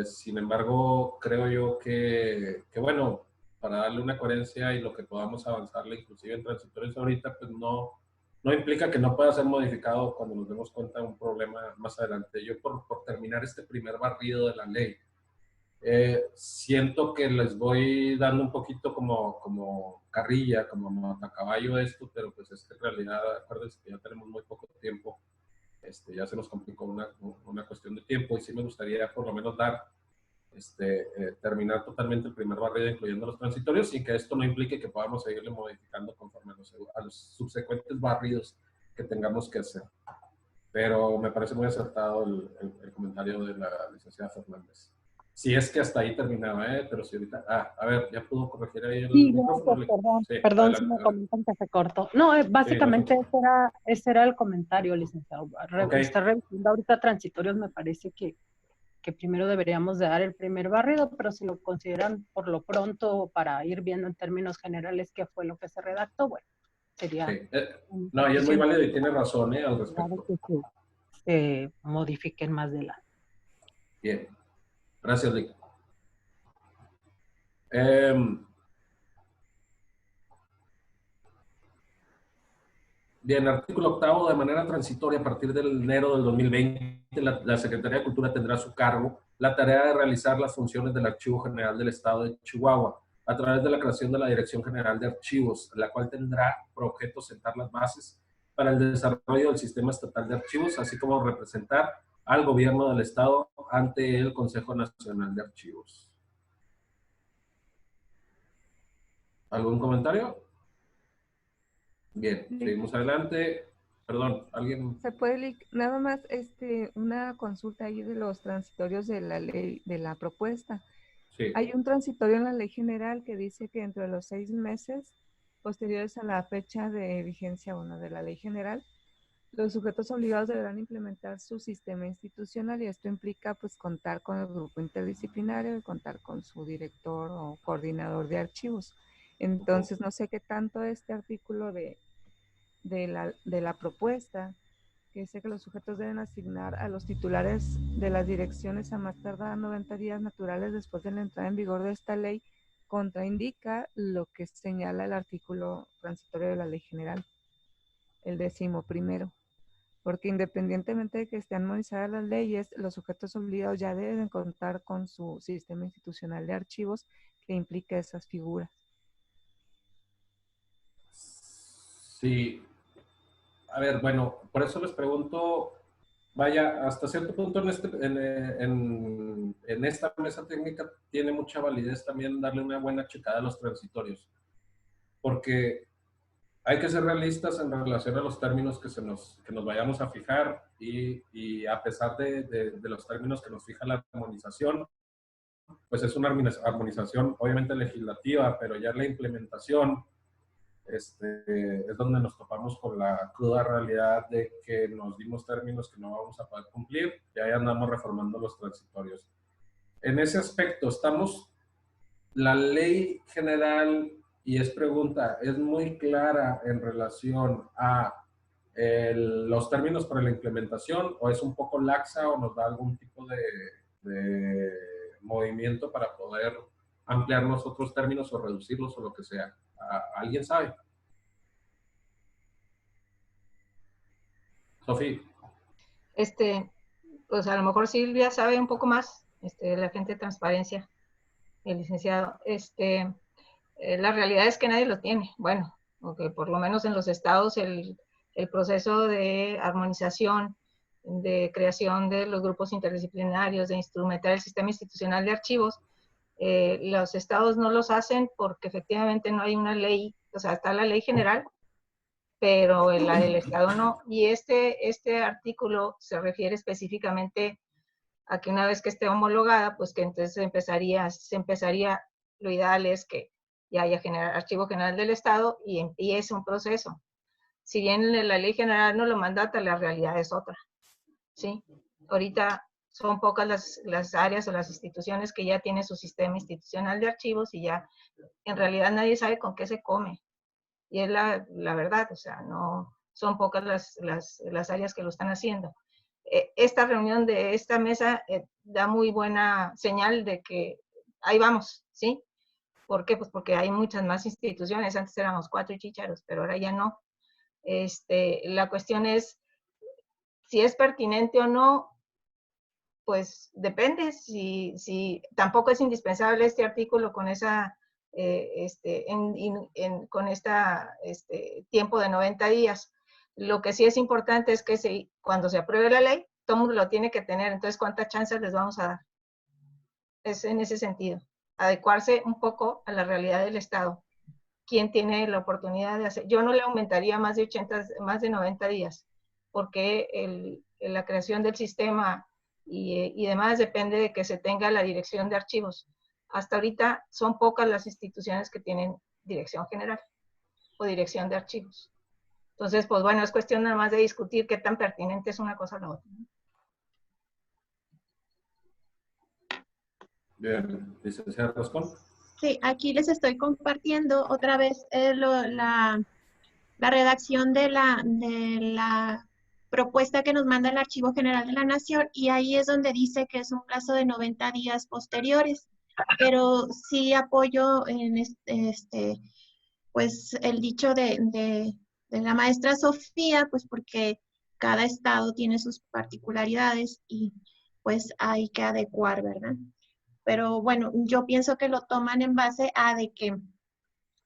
Sin embargo, creo yo que, bueno, para darle una coherencia y lo que podamos avanzarle inclusive en transitorios ahorita, pues no implica que no pueda ser modificado cuando nos demos cuenta de un problema más adelante. Yo por terminar este primer barrido de la ley, siento que les voy dando un poquito como carrilla, como matacaballo esto, pero pues es que en realidad, acuérdense que ya tenemos muy poco tiempo, ya se nos complicó una cuestión de tiempo y sí me gustaría por lo menos terminar totalmente el primer barrido, incluyendo los transitorios, sin que esto no implique que podamos seguirle modificando conforme a los subsecuentes barridos que tengamos que hacer. Pero me parece muy acertado el comentario de la licenciada Fernández. Si es que hasta ahí terminaba, pero si ahorita... a ver, ¿ya pudo corregir ahí el micrófono? Perdón, sí, perdón adelante, si me adelante. comentan que se cortó. No, básicamente Sí, ese era el comentario, licenciado. Está revisando ahorita transitorios, me parece que primero deberíamos de dar el primer barrido, pero si lo consideran por lo pronto para ir viendo en términos generales qué fue lo que se redactó, bueno, sería... Sí. No, y es muy válido y tiene razón al respecto. Que se modifiquen más adelante. Bien. Gracias, Lick. Bien, artículo 8. De manera transitoria, a partir del enero del 2020, la Secretaría de Cultura tendrá a su cargo la tarea de realizar las funciones del Archivo General del Estado de Chihuahua a través de la creación de la Dirección General de Archivos, la cual tendrá por objeto sentar las bases para el desarrollo del sistema estatal de archivos, así como representar al gobierno del Estado ante el Consejo Nacional de Archivos. ¿Algún comentario? Bien, seguimos adelante. Perdón, ¿alguien? ¿Se puede nada más una consulta ahí de los transitorios de la ley, de la propuesta? Sí. Hay un transitorio en la ley general que dice que entre los 6 meses posteriores a la fecha de vigencia 1 de la Ley General, los sujetos obligados deberán implementar su sistema institucional y esto implica pues contar con el grupo interdisciplinario y contar con su director o coordinador de archivos. Entonces, no sé qué tanto este artículo de la propuesta, que dice que los sujetos deben asignar a los titulares de las direcciones a más tardar 90 días naturales después de la entrada en vigor de esta ley, contraindica lo que señala el artículo transitorio de la Ley General, el 11º. Porque independientemente de que estén armonizadas las leyes, los sujetos obligados ya deben contar con su sistema institucional de archivos que implique esas figuras. Sí. A ver, bueno, por eso les pregunto, vaya, hasta cierto punto en esta mesa técnica tiene mucha validez también darle una buena checada a los transitorios, porque hay que ser realistas en relación a los términos que nos vayamos a fijar y a pesar de los términos que nos fija la armonización, pues es una armonización obviamente legislativa, pero ya la implementación es donde nos topamos con la cruda realidad de que nos dimos términos que no vamos a poder cumplir y ahí andamos reformando los transitorios. En ese aspecto la ley general, y es pregunta, ¿es muy clara en relación a los términos para la implementación o es un poco laxa o nos da algún tipo de movimiento para poder ampliar los otros términos o reducirlos o lo que sea? ¿Alguien sabe? Sofía. Pues a lo mejor Silvia sabe un poco más, la gente de transparencia, el licenciado. La realidad es que nadie lo tiene. Bueno, okay, por lo menos en los estados el proceso de armonización, de creación de los grupos interdisciplinarios, de instrumentar el sistema institucional de archivos, los estados no los hacen porque efectivamente no hay una ley, o sea, está la ley general, pero la del estado no. Y este artículo se refiere específicamente a que una vez que esté homologada, pues que entonces se empezaría, lo ideal es que ya haya Archivo General del Estado y empiece un proceso. Si bien la ley general no lo mandata, la realidad es otra, ¿sí? Ahorita son pocas las áreas o las instituciones que ya tienen su sistema institucional de archivos y ya en realidad nadie sabe con qué se come. Y es la verdad, o sea, no son pocas las áreas que lo están haciendo. Esta reunión de esta mesa da muy buena señal de que ahí vamos, ¿sí? ¿Por qué? Pues porque hay muchas más instituciones. Antes éramos 4 chícharos, pero ahora ya no. La cuestión es si es pertinente o no, pues depende. Si tampoco es indispensable este artículo con esa con tiempo de 90 días. Lo que sí es importante es que cuando se apruebe la ley, todo el mundo lo tiene que tener. Entonces, ¿cuántas chances les vamos a dar? Es en ese sentido. Adecuarse un poco a la realidad del Estado. ¿Quién tiene la oportunidad de hacer? Yo no le aumentaría más de 90 días, porque la creación del sistema y demás depende de que se tenga la dirección de archivos. Hasta ahorita son pocas las instituciones que tienen dirección general o dirección de archivos. Entonces, pues bueno, es cuestión nada más de discutir qué tan pertinente es una cosa o la otra. Bien, licenciada Rascón. Sí, aquí les estoy compartiendo otra vez la redacción de la propuesta que nos manda el Archivo General de la Nación, y ahí es donde dice que es un plazo de 90 días posteriores, pero sí apoyo en pues el dicho de la maestra Sofía, pues porque cada estado tiene sus particularidades y pues hay que adecuar, ¿verdad? Pero bueno, yo pienso que lo toman en base a de que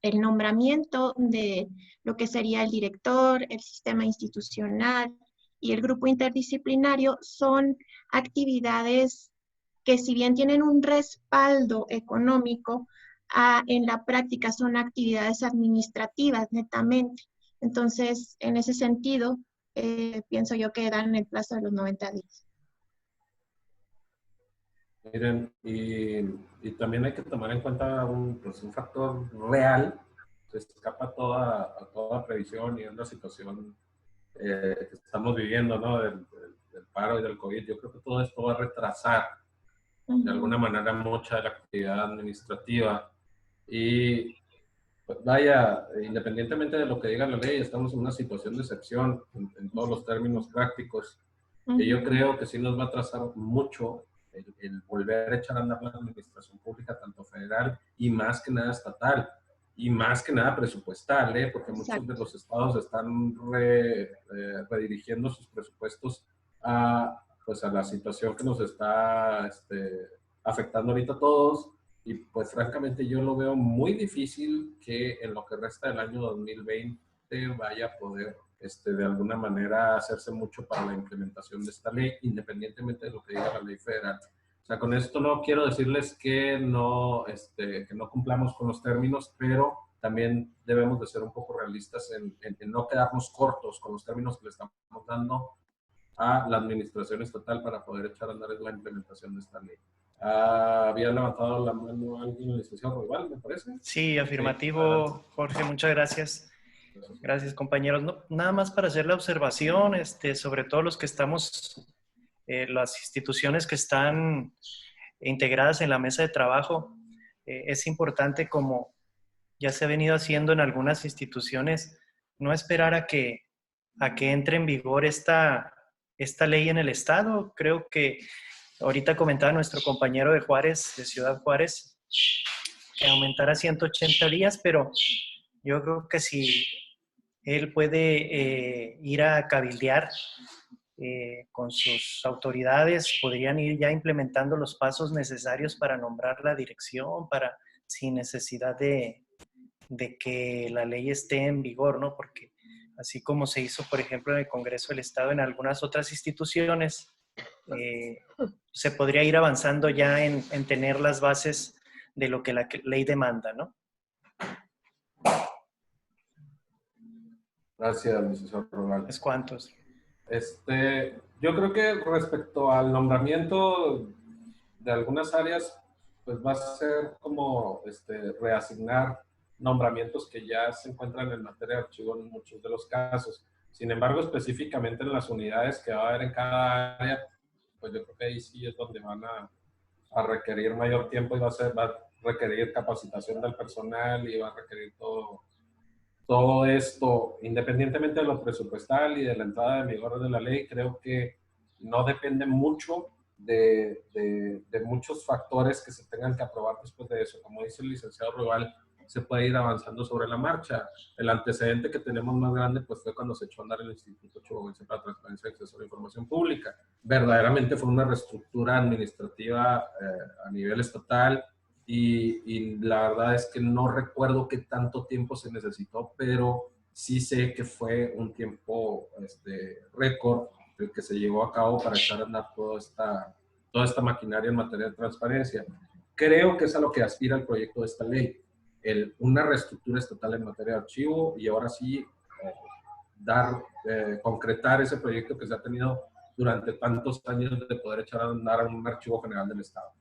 el nombramiento de lo que sería el director, el sistema institucional y el grupo interdisciplinario son actividades que, si bien tienen un respaldo económico, en la práctica son actividades administrativas netamente. Entonces, en ese sentido, pienso yo que dan el plazo de los 90 días. Miren, y también hay que tomar en cuenta un factor real, escapa a toda previsión y es la situación que estamos viviendo, ¿no? Del paro y del COVID. Yo creo que todo esto va a retrasar de alguna manera mucha de la actividad administrativa y pues vaya, independientemente de lo que diga la ley, estamos en una situación de excepción en todos los términos prácticos. Y yo creo que sí nos va a atrasar mucho el volver a echar a andar la administración pública, tanto federal y más que nada estatal, y más que nada presupuestal, porque muchos de los estados están redirigiendo sus presupuestos pues a la situación que nos está afectando ahorita a todos. Y pues francamente yo lo veo muy difícil que en lo que resta del año 2020 vaya a poder de alguna manera hacerse mucho para la implementación de esta ley, independientemente de lo que diga la ley federal. O sea, con esto no quiero decirles que no cumplamos con los términos, pero también debemos de ser un poco realistas en no quedarnos cortos con los términos que le estamos dando a la administración estatal para poder echar a andar la implementación de esta ley. Había levantado la mano alguien, el licenciado Roybal, me parece. Sí, afirmativo, Jorge, muchas gracias. Gracias, compañeros. No, nada más para hacer la observación, sobre todo los que estamos, las instituciones que están integradas en la mesa de trabajo, es importante, como ya se ha venido haciendo en algunas instituciones, no esperar a que entre en vigor esta ley en el Estado. Creo que ahorita comentaba nuestro compañero de Juárez, de Ciudad Juárez, que aumentara a 180 días, pero yo creo que si él puede ir a cabildear con sus autoridades, podrían ir ya implementando los pasos necesarios para nombrar la dirección, sin necesidad de que la ley esté en vigor, ¿no? Porque así como se hizo, por ejemplo, en el Congreso del Estado, en algunas otras instituciones, se podría ir avanzando ya en tener las bases de lo que la ley demanda, ¿no? Gracias, licenciado Roybal. ¿Es cuántos? Yo creo que respecto al nombramiento de algunas áreas, pues va a ser como reasignar nombramientos que ya se encuentran en materia de archivo en muchos de los casos. Sin embargo, específicamente en las unidades que va a haber en cada área, pues yo creo que ahí sí es donde van a requerir mayor tiempo y va a requerir capacitación del personal y va a requerir todo esto, independientemente de lo presupuestal y de la entrada en vigor de la ley. Creo que no depende mucho de muchos factores que se tengan que aprobar después de eso. Como dice el licenciado Roybal, se puede ir avanzando sobre la marcha. El antecedente que tenemos más grande pues fue cuando se echó a andar el Instituto Chihuahuense para Transparencia y Acceso a la Información Pública. Verdaderamente fue una reestructura administrativa a nivel estatal y la verdad es que no recuerdo qué tanto tiempo se necesitó, pero sí sé que fue un tiempo récord el que se llevó a cabo para echar a andar toda esta maquinaria en materia de transparencia. Creo que es a lo que aspira el proyecto de esta ley. Una reestructura estatal en materia de archivo y ahora sí concretar ese proyecto que se ha tenido durante tantos años de poder echar a andar a un archivo general del Estado.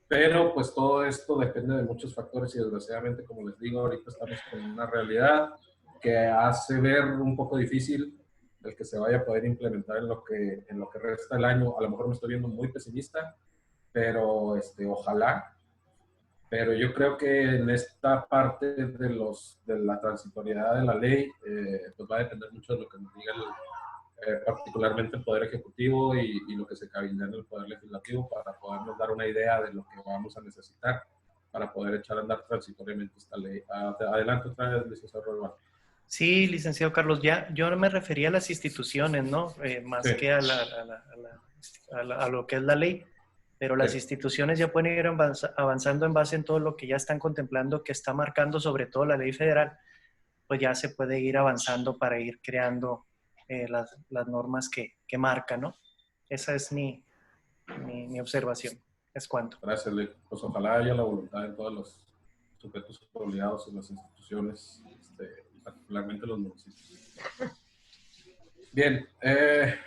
Pero pues todo esto depende de muchos factores y desgraciadamente, como les digo, ahorita estamos con una realidad que hace ver un poco difícil el que se vaya a poder implementar en lo que resta del año. A lo mejor me estoy viendo muy pesimista, pero ojalá. Pero yo creo que en esta parte de la transitoriedad de la ley, pues va a depender mucho de lo que nos diga particularmente el Poder Ejecutivo y lo que se cabildea en el Poder Legislativo para podernos dar una idea de lo que vamos a necesitar para poder echar a andar transitoriamente esta ley. Adelante otra vez, licenciado Roybal. Sí, licenciado Carlos, yo no me refería a las instituciones, ¿no? Más sí, que a lo que es la ley. Pero las instituciones ya pueden ir avanzando en base en todo lo que ya están contemplando, que está marcando sobre todo la ley federal, pues ya se puede ir avanzando para ir creando las normas que marcan, ¿no? Esa es mi observación. Es cuanto. Gracias, Luis. Pues ojalá haya la voluntad de todos los sujetos obligados en las instituciones, particularmente los municipios. Bien,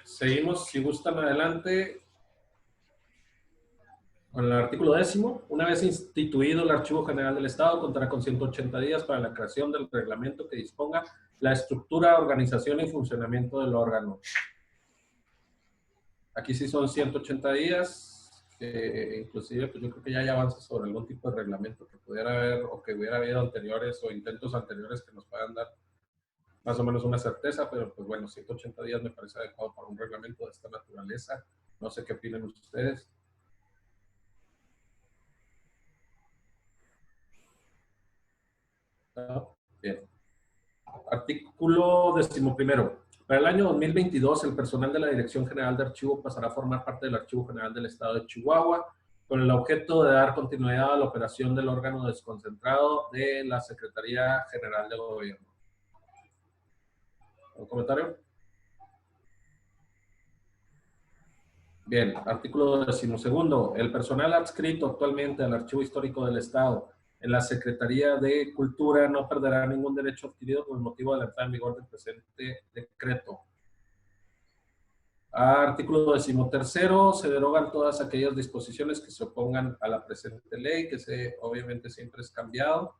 seguimos, si gustan adelante. Con el artículo 10º, una vez instituido el Archivo General del Estado, contará con 180 días para la creación del reglamento que disponga la estructura, organización y funcionamiento del órgano. Aquí sí son 180 días, que inclusive pues yo creo que ya hay avances sobre algún tipo de reglamento que pudiera haber o que hubiera habido anteriores o intentos anteriores que nos puedan dar más o menos una certeza, pero pues bueno, 180 días me parece adecuado para un reglamento de esta naturaleza. No sé qué opinan ustedes. Bien. Artículo 11º. Para el año 2022, el personal de la Dirección General de Archivo pasará a formar parte del Archivo General del Estado de Chihuahua, con el objeto de dar continuidad a la operación del órgano desconcentrado de la Secretaría General de Gobierno. ¿Un comentario? Bien, artículo 12º. El personal adscrito actualmente al Archivo Histórico del Estado en la Secretaría de Cultura no perderá ningún derecho adquirido con el motivo de la entrada en vigor del presente decreto. Artículo 13º. Se derogan todas aquellas disposiciones que se opongan a la presente ley, que obviamente siempre es cambiado.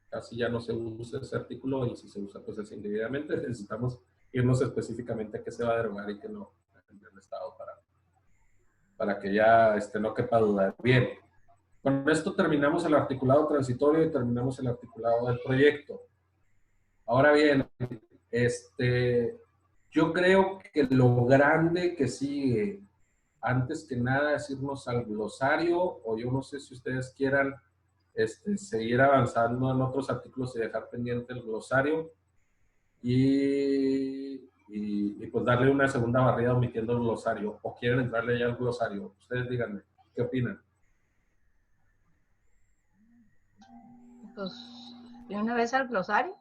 Casi ya no se usa ese artículo y si se usa pues es indebidamente. Necesitamos irnos específicamente a qué se va a derogar y qué no en el Estado para que ya no quepa duda. Bien. Con esto terminamos el articulado transitorio y terminamos el articulado del proyecto. Ahora bien, yo creo que lo grande que sigue, antes que nada, es irnos al glosario, o yo no sé si ustedes quieran seguir avanzando en otros artículos y dejar pendiente el glosario y pues darle una segunda barrida omitiendo el glosario, o quieren entrarle ya al glosario. Ustedes díganme, ¿qué opinan? Pues de una vez al glosario.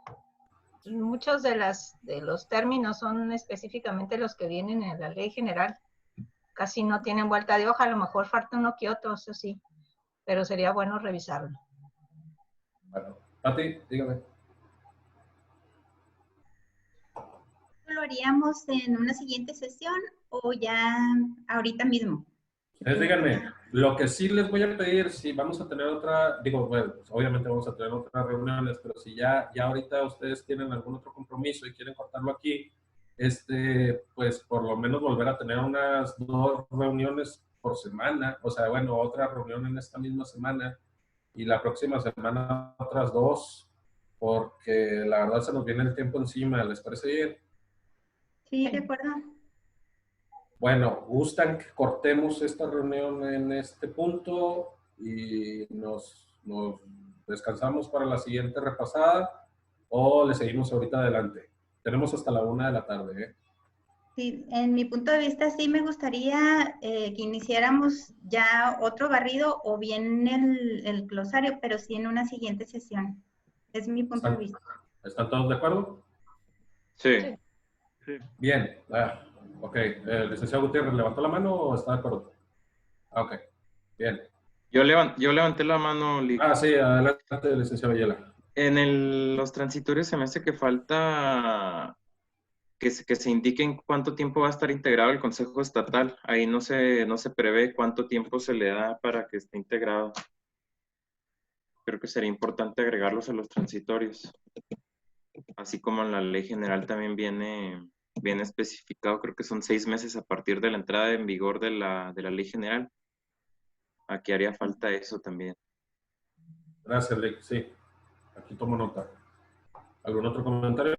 Muchos de los términos son específicamente los que vienen en la ley general. Casi no tienen vuelta de hoja, a lo mejor falta uno que otro, eso sí, pero sería bueno revisarlo. Bueno, Pati, dígame. ¿Lo haríamos en una siguiente sesión o ya ahorita mismo? Díganme, lo que sí les voy a pedir, si vamos a tener otra, bueno, obviamente vamos a tener otras reuniones, pero si ya ahorita ustedes tienen algún otro compromiso y quieren cortarlo aquí, pues por lo menos volver a tener unas 2 reuniones por semana, o sea, bueno, otra reunión en esta misma semana y la próxima semana otras 2, porque la verdad se nos viene el tiempo encima. ¿Les parece bien? Sí, de acuerdo. Bueno, ¿gustan que cortemos esta reunión en este punto y nos descansamos para la siguiente repasada o le seguimos ahorita adelante? Tenemos hasta la 1 de la tarde, ¿eh? Sí, en mi punto de vista sí me gustaría que iniciáramos ya otro barrido o bien el glosario, pero sí en una siguiente sesión. Es mi punto de vista. ¿Están todos de acuerdo? Sí. Bien. Ok. Licenciado Gutiérrez, ¿levantó la mano o está de acuerdo? Ok. Bien. Yo levanté la mano. Sí, adelante, licenciado Villela. En los transitorios se me hace que falta que se indique en cuánto tiempo va a estar integrado el Consejo Estatal. Ahí no se prevé cuánto tiempo se le da para que esté integrado. Creo que sería importante agregarlos a los transitorios. Así como en la ley general también viene especificado, creo que son 6 meses a partir de la entrada en vigor de la ley general. Aquí haría falta eso también. Gracias, Lick. Sí, aquí tomo nota. ¿Algún otro comentario?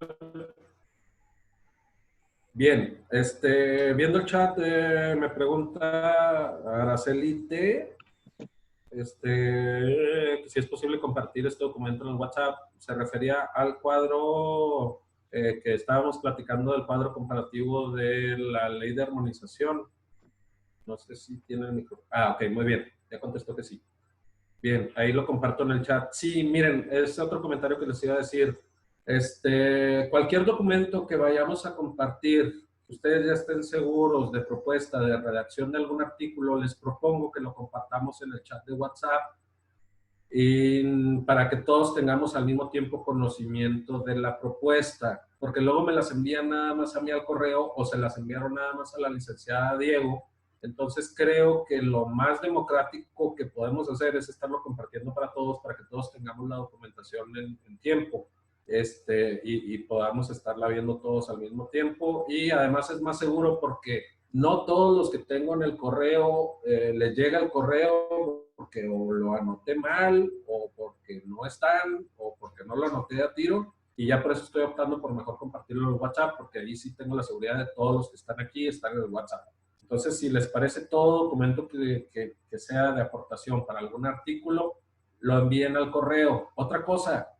Bien, viendo el chat, me pregunta Araceli T. Si es posible compartir este documento en el WhatsApp. Se refería al cuadro que estábamos platicando, del cuadro comparativo de la ley de armonización. No sé si tiene el micrófono. Ok, muy bien. Ya contestó que sí. Bien, ahí lo comparto en el chat. Sí, miren, es otro comentario que les iba a decir. Cualquier documento que vayamos a compartir, que ustedes ya estén seguros de propuesta, de redacción de algún artículo, les propongo que lo compartamos en el chat de WhatsApp y para que todos tengamos al mismo tiempo conocimiento de la propuesta, porque luego me las envían nada más a mí al correo o se las enviaron nada más a la licenciada Diego Entonces creo que lo más democrático que podemos hacer es estarlo compartiendo para todos, para que todos tengamos la documentación en tiempo, y podamos estarla viendo todos al mismo tiempo. Y además es más seguro porque no todos los que tengo en el correo les llega el correo porque o lo anoté mal, o porque no están, o porque no lo anoté a tiro. Y ya por eso estoy optando por mejor compartirlo en el WhatsApp, porque ahí sí tengo la seguridad de todos los que están aquí están en el WhatsApp. Entonces, si les parece, todo documento que sea de aportación para algún artículo, lo envíen al correo. Otra cosa,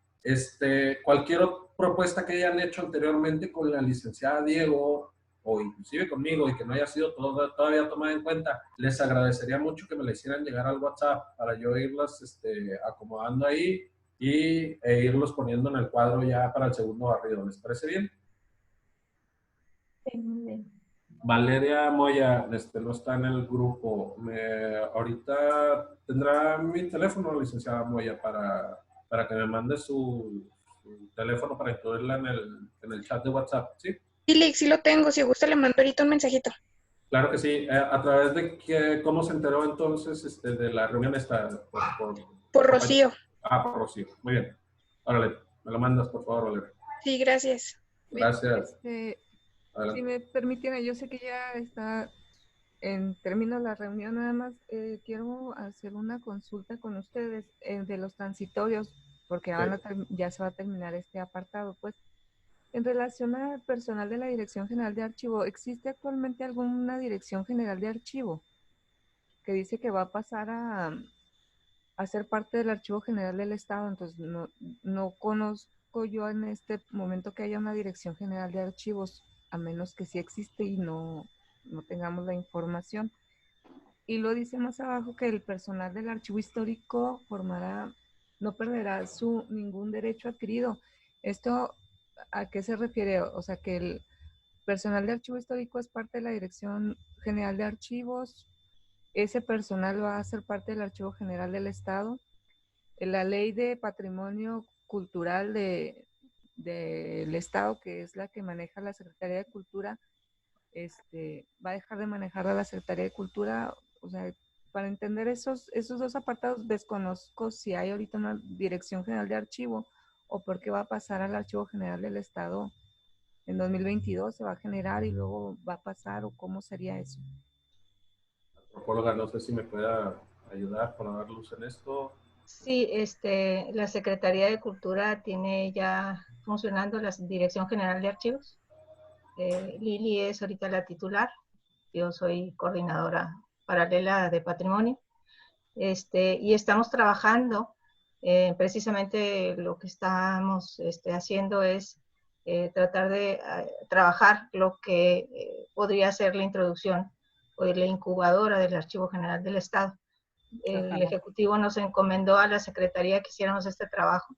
cualquier propuesta que hayan hecho anteriormente con la licenciada Diego, o inclusive conmigo, y que no haya sido todavía tomada en cuenta, les agradecería mucho que me la hicieran llegar al WhatsApp para yo irlas acomodando ahí e irlos poniendo en el cuadro ya para el segundo barrido. ¿Les parece bien? Sí, muy bien. Valeria Moya, no está en el grupo. Ahorita tendrá mi teléfono, licenciada Moya, para que me mande su teléfono para incluirla en el chat de WhatsApp, ¿sí? Sí, Lick, sí lo tengo. Si gusta, le mando ahorita un mensajito. Claro que sí. ¿A través de cómo se enteró entonces de la reunión esta? Por Rocío. Por Rocío. Muy bien. Órale, me lo mandas, por favor, Valeria. Sí, gracias. Gracias. Si me permiten, yo sé que ya está en términos de la reunión, nada más quiero hacer una consulta con ustedes de los transitorios, porque ya se va a terminar este apartado. Pues, en relación al personal de la Dirección General de Archivo, ¿existe actualmente alguna Dirección General de Archivo que dice que va a pasar a ser parte del Archivo General del Estado? Entonces, no conozco yo en este momento que haya una Dirección General de Archivos, a menos que sí existe y no tengamos la información. Y lo dice más abajo que el personal del archivo histórico no perderá ningún derecho adquirido. ¿Esto a qué se refiere? O sea, que el personal de archivo histórico es parte de la Dirección General de Archivos. Ese personal va a ser parte del Archivo General del Estado. La Ley de Patrimonio Cultural del Estado, que es la que maneja la Secretaría de Cultura, va a dejar de manejar a la Secretaría de Cultura. O sea, para entender esos dos apartados, desconozco si hay ahorita una Dirección General de Archivo o por qué va a pasar al Archivo General del Estado en 2022, se va a generar y luego va a pasar, o cómo sería eso. Antropóloga, no sé si me pueda ayudar para dar luz en esto. Sí, la Secretaría de Cultura tiene ya funcionando la Dirección General de Archivos. Lili es ahorita la titular, yo soy coordinadora paralela de patrimonio, y estamos trabajando, precisamente lo que estamos haciendo es tratar de trabajar lo que podría ser la introducción o la incubadora del Archivo General del Estado. El Ejecutivo nos encomendó a la Secretaría que hiciéramos este trabajo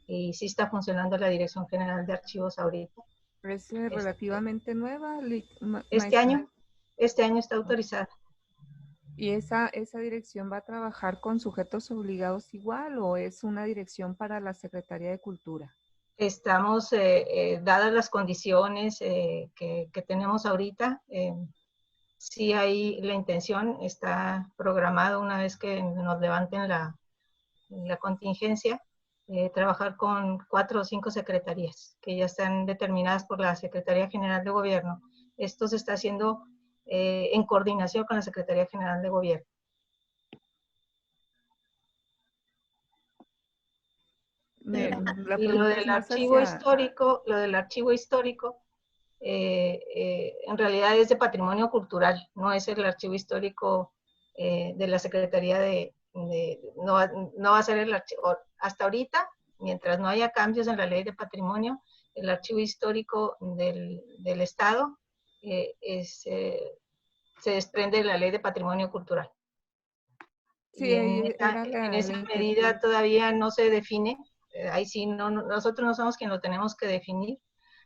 y sí está funcionando la Dirección General de Archivos ahorita. ¿Es relativamente nueva? Este año está autorizada. ¿Y esa dirección va a trabajar con sujetos obligados igual o es una dirección para la Secretaría de Cultura? Estamos, dadas las condiciones que tenemos ahorita, sí hay la intención, está programado una vez que nos levanten la contingencia, trabajar con 4 o 5 secretarías que ya están determinadas por la Secretaría General de Gobierno. Esto se está haciendo en coordinación con la Secretaría General de Gobierno. Y lo del archivo histórico, en realidad es de patrimonio cultural, no es el archivo histórico de la Secretaría no va a ser el archivo, hasta ahorita, mientras no haya cambios en la ley de patrimonio, el archivo histórico del Estado se desprende de la ley de patrimonio cultural. Sí, en esa medida todavía no se define, ahí sí, nosotros no somos quienes lo tenemos que definir,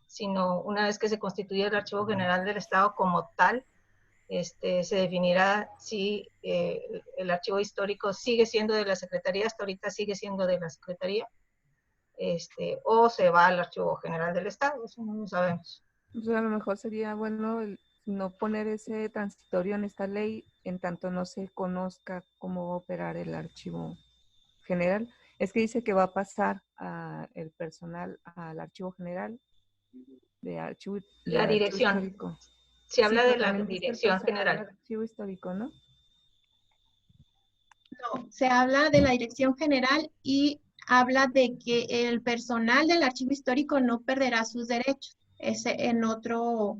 sino una vez que se constituya el Archivo General del Estado como tal, se definirá si el archivo histórico sigue siendo de la Secretaría, hasta ahorita sigue siendo de la Secretaría, o se va al Archivo General del Estado, eso no lo sabemos. Pues a lo mejor sería bueno no poner ese transitorio en esta ley en tanto no se conozca cómo va a operar el archivo general. Es que dice que va a pasar el personal al archivo general de archivo, La archivo dirección. histórico. Se habla pero de la también dice el dirección personal general. del archivo histórico, ¿no? No, se habla de la dirección general y habla de que el personal del archivo histórico no perderá sus derechos. Ese en otro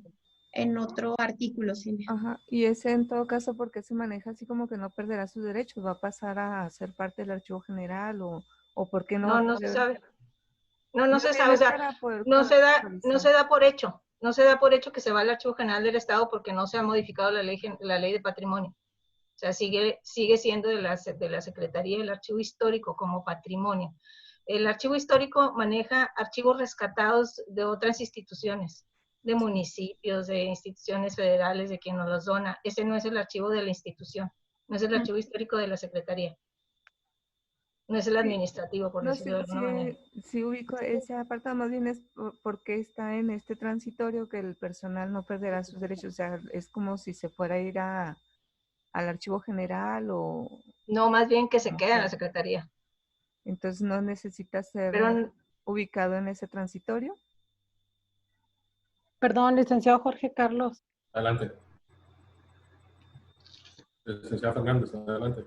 artículo, Silvia. Ajá, y ese en todo caso, ¿por qué se maneja así como que no perderá sus derechos? ¿Va a pasar a ser parte del archivo general o por qué no? No, no se sabe. No, no Más se bien sabe, o es sea, para poder no se da actualizar. por hecho. No se da por hecho que se va al Archivo General del Estado porque no se ha modificado la ley de patrimonio. O sea, sigue siendo de la Secretaría del Archivo Histórico como patrimonio. El Archivo Histórico maneja archivos rescatados de otras instituciones, de municipios, de instituciones federales, de quien nos los dona. Ese no es el archivo de la institución, no es el Archivo Histórico de la Secretaría. No es el administrativo, por No, sí, decirlo de alguna manera. sí ubico ese apartado, más bien es porque está en este transitorio que el personal no perderá sus derechos, o sea, es como si se fuera a ir al archivo general o... No, más bien que se no queda en sé. la Secretaría. Entonces no necesita ser Pero, ubicado en ese transitorio. Perdón, licenciado Jorge Carlos. Adelante. Licenciado Fernández, adelante.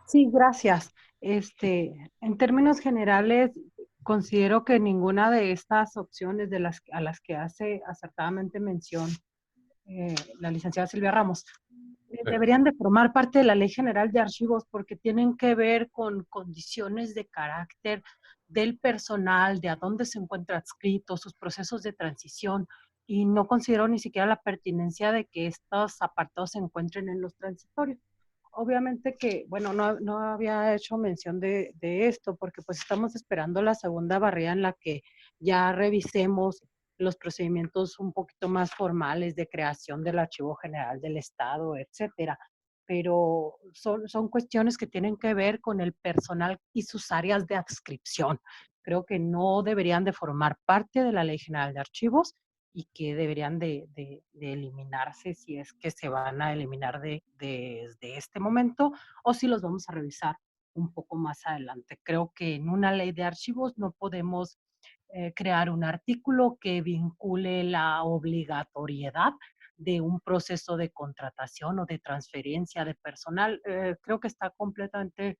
Sí, gracias. En términos generales, considero que ninguna de estas opciones a las que hace acertadamente mención la licenciada Silvia Ramos deberían de formar parte de la Ley General de Archivos porque tienen que ver con condiciones de carácter del personal, de a dónde se encuentra adscrito, sus procesos de transición, y no considero ni siquiera la pertinencia de que estos apartados se encuentren en los transitorios. Obviamente que, bueno, no había hecho mención de esto porque pues estamos esperando la segunda barrera en la que ya revisemos los procedimientos un poquito más formales de creación del Archivo General del Estado, etcétera. Pero son cuestiones que tienen que ver con el personal y sus áreas de adscripción. Creo que no deberían de formar parte de la Ley General de Archivos y que deberían de eliminarse si es que se van a eliminar desde este momento o si los vamos a revisar un poco más adelante. Creo que en una ley de archivos no podemos crear un artículo que vincule la obligatoriedad de un proceso de contratación o de transferencia de personal. Creo que está completamente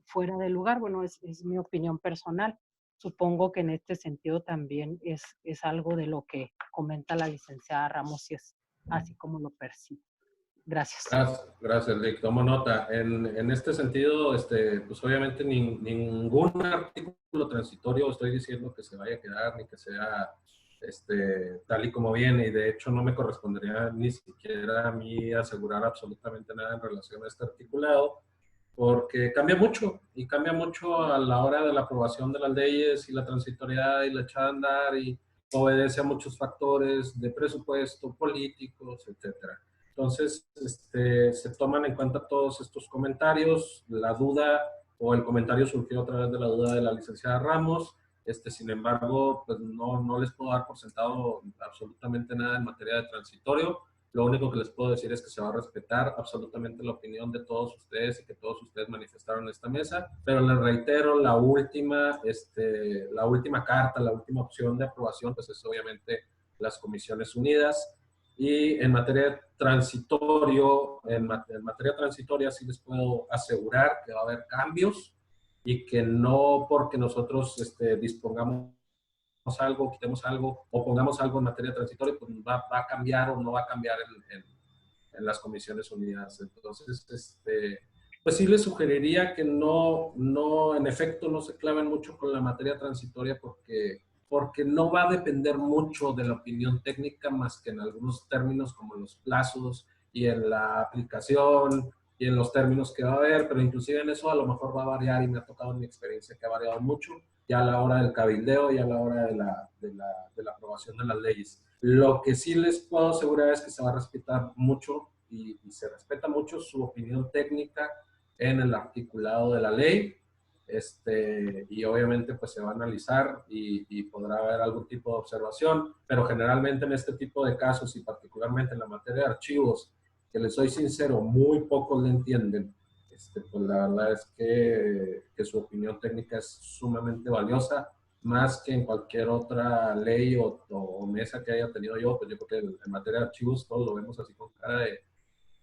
fuera de lugar. Bueno, es mi opinión personal. Supongo que en este sentido también es algo de lo que comenta la licenciada Ramos y es así como lo percibo. Gracias. Gracias, Lick. Tomo nota. En este sentido, pues obviamente ningún artículo transitorio estoy diciendo que se vaya a quedar ni que sea tal y como viene, y de hecho no me correspondería ni siquiera a mí asegurar absolutamente nada en relación a este articulado, porque cambia mucho, y cambia mucho a la hora de la aprobación de las leyes y la transitoriedad y la echada a andar, y obedece a muchos factores de presupuesto, políticos, etcétera. Entonces, se toman en cuenta todos estos comentarios. La duda o el comentario surgió a través de la duda de la licenciada Ramos. Sin embargo, pues no les puedo dar por sentado absolutamente nada en materia de transitorio. Lo único que les puedo decir es que se va a respetar absolutamente la opinión de todos ustedes y que todos ustedes manifestaron en esta mesa. Pero les reitero, la última carta, la última opción de aprobación, pues es obviamente las Comisiones Unidas. Y en materia transitoria sí les puedo asegurar que va a haber cambios y que no porque nosotros dispongamos algo, quitemos algo o pongamos algo en materia transitoria, pues va a cambiar o no va a cambiar en las Comisiones Unidas. Entonces, pues sí les sugeriría que en efecto, no se claven mucho con la materia transitoria porque no va a depender mucho de la opinión técnica más que en algunos términos como los plazos y en la aplicación y en los términos que va a haber, pero inclusive en eso a lo mejor va a variar y me ha tocado en mi experiencia que ha variado mucho ya a la hora del cabildeo y a la hora de la aprobación de las leyes. Lo que sí les puedo asegurar es que se va a respetar mucho y se respeta mucho su opinión técnica en el articulado de la ley. y obviamente pues se va a analizar y podrá haber algún tipo de observación, pero generalmente en este tipo de casos y particularmente en la materia de archivos, que les soy sincero, muy pocos le entienden, pues la verdad es que su opinión técnica es sumamente valiosa, más que en cualquier otra ley o mesa que haya tenido yo. Pues yo creo que en materia de archivos todos lo vemos así con cara de,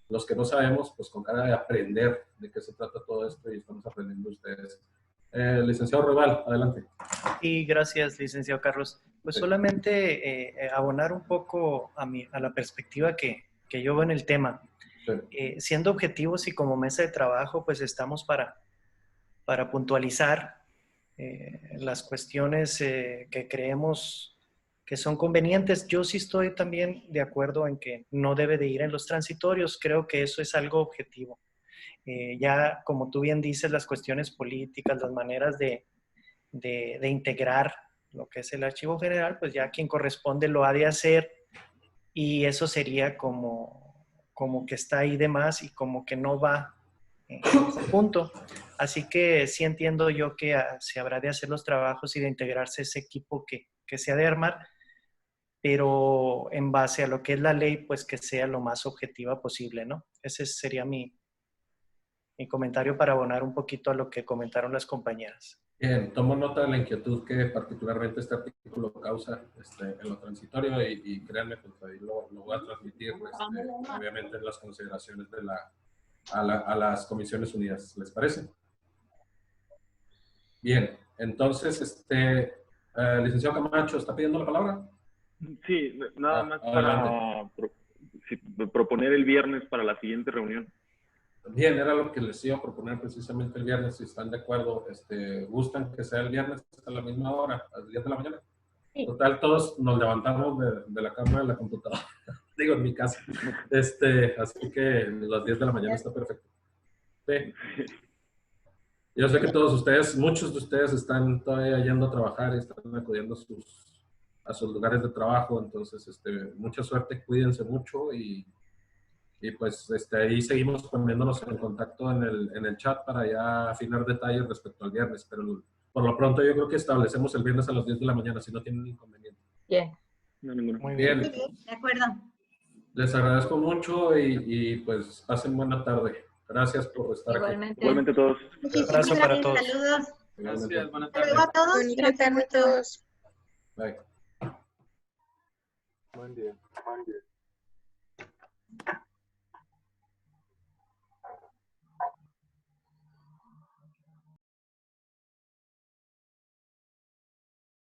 los que no sabemos, pues con cara de aprender de qué se trata todo esto y estamos aprendiendo ustedes. Licenciado Roybal, adelante. Y gracias, licenciado Carlos. Pues solamente abonar un poco a la perspectiva que yo veo en el tema. Siendo objetivos y como mesa de trabajo, pues estamos para puntualizar las cuestiones que creemos que son convenientes. Yo sí estoy también de acuerdo en que no debe de ir en los transitorios. Creo que eso es algo objetivo. Ya, como tú bien dices, las cuestiones políticas, las maneras de integrar lo que es el archivo general, pues ya quien corresponde lo ha de hacer y eso sería como que está ahí de más y como que no va en ese punto. Así que sí entiendo yo que se habrá de hacer los trabajos y de integrarse ese equipo que se ha de armar, pero en base a lo que es la ley, pues que sea lo más objetiva posible, ¿no? Ese sería mi comentario para abonar un poquito a lo que comentaron las compañeras. Bien, tomo nota de la inquietud que particularmente este artículo causa en lo transitorio y créanme, pues ahí lo voy a transmitir obviamente en las consideraciones de a las Comisiones Unidas. ¿Les parece? Bien, entonces, licenciado Camacho, ¿está pidiendo la palabra? Sí, nada más para proponer el viernes para la siguiente reunión. Bien, era lo que les iba a proponer precisamente el viernes, si están de acuerdo. ¿Gustan que sea el viernes a la misma hora, a las 10 de la mañana? Sí. Total, todos nos levantamos de la cama de la computadora, digo, en mi casa. Así que a las 10 de la mañana está perfecto. Sí. Yo sé que todos ustedes, muchos de ustedes están todavía yendo a trabajar y están acudiendo a sus lugares de trabajo, entonces, mucha suerte, cuídense mucho y pues ahí seguimos poniéndonos en contacto en el chat para ya afinar detalles respecto al viernes, pero por lo pronto yo creo que establecemos el viernes a las 10 de la mañana, si no tienen inconveniente. Bien. No, ninguno. Muy bien. De acuerdo. Les agradezco mucho y pues pasen buena tarde. Gracias por estar Igualmente. aquí. Igualmente a todos. Un abrazo para todos. Saludos. Gracias, buenas Hasta luego a todos. Bonita tarde a todos. Bye. Buen día.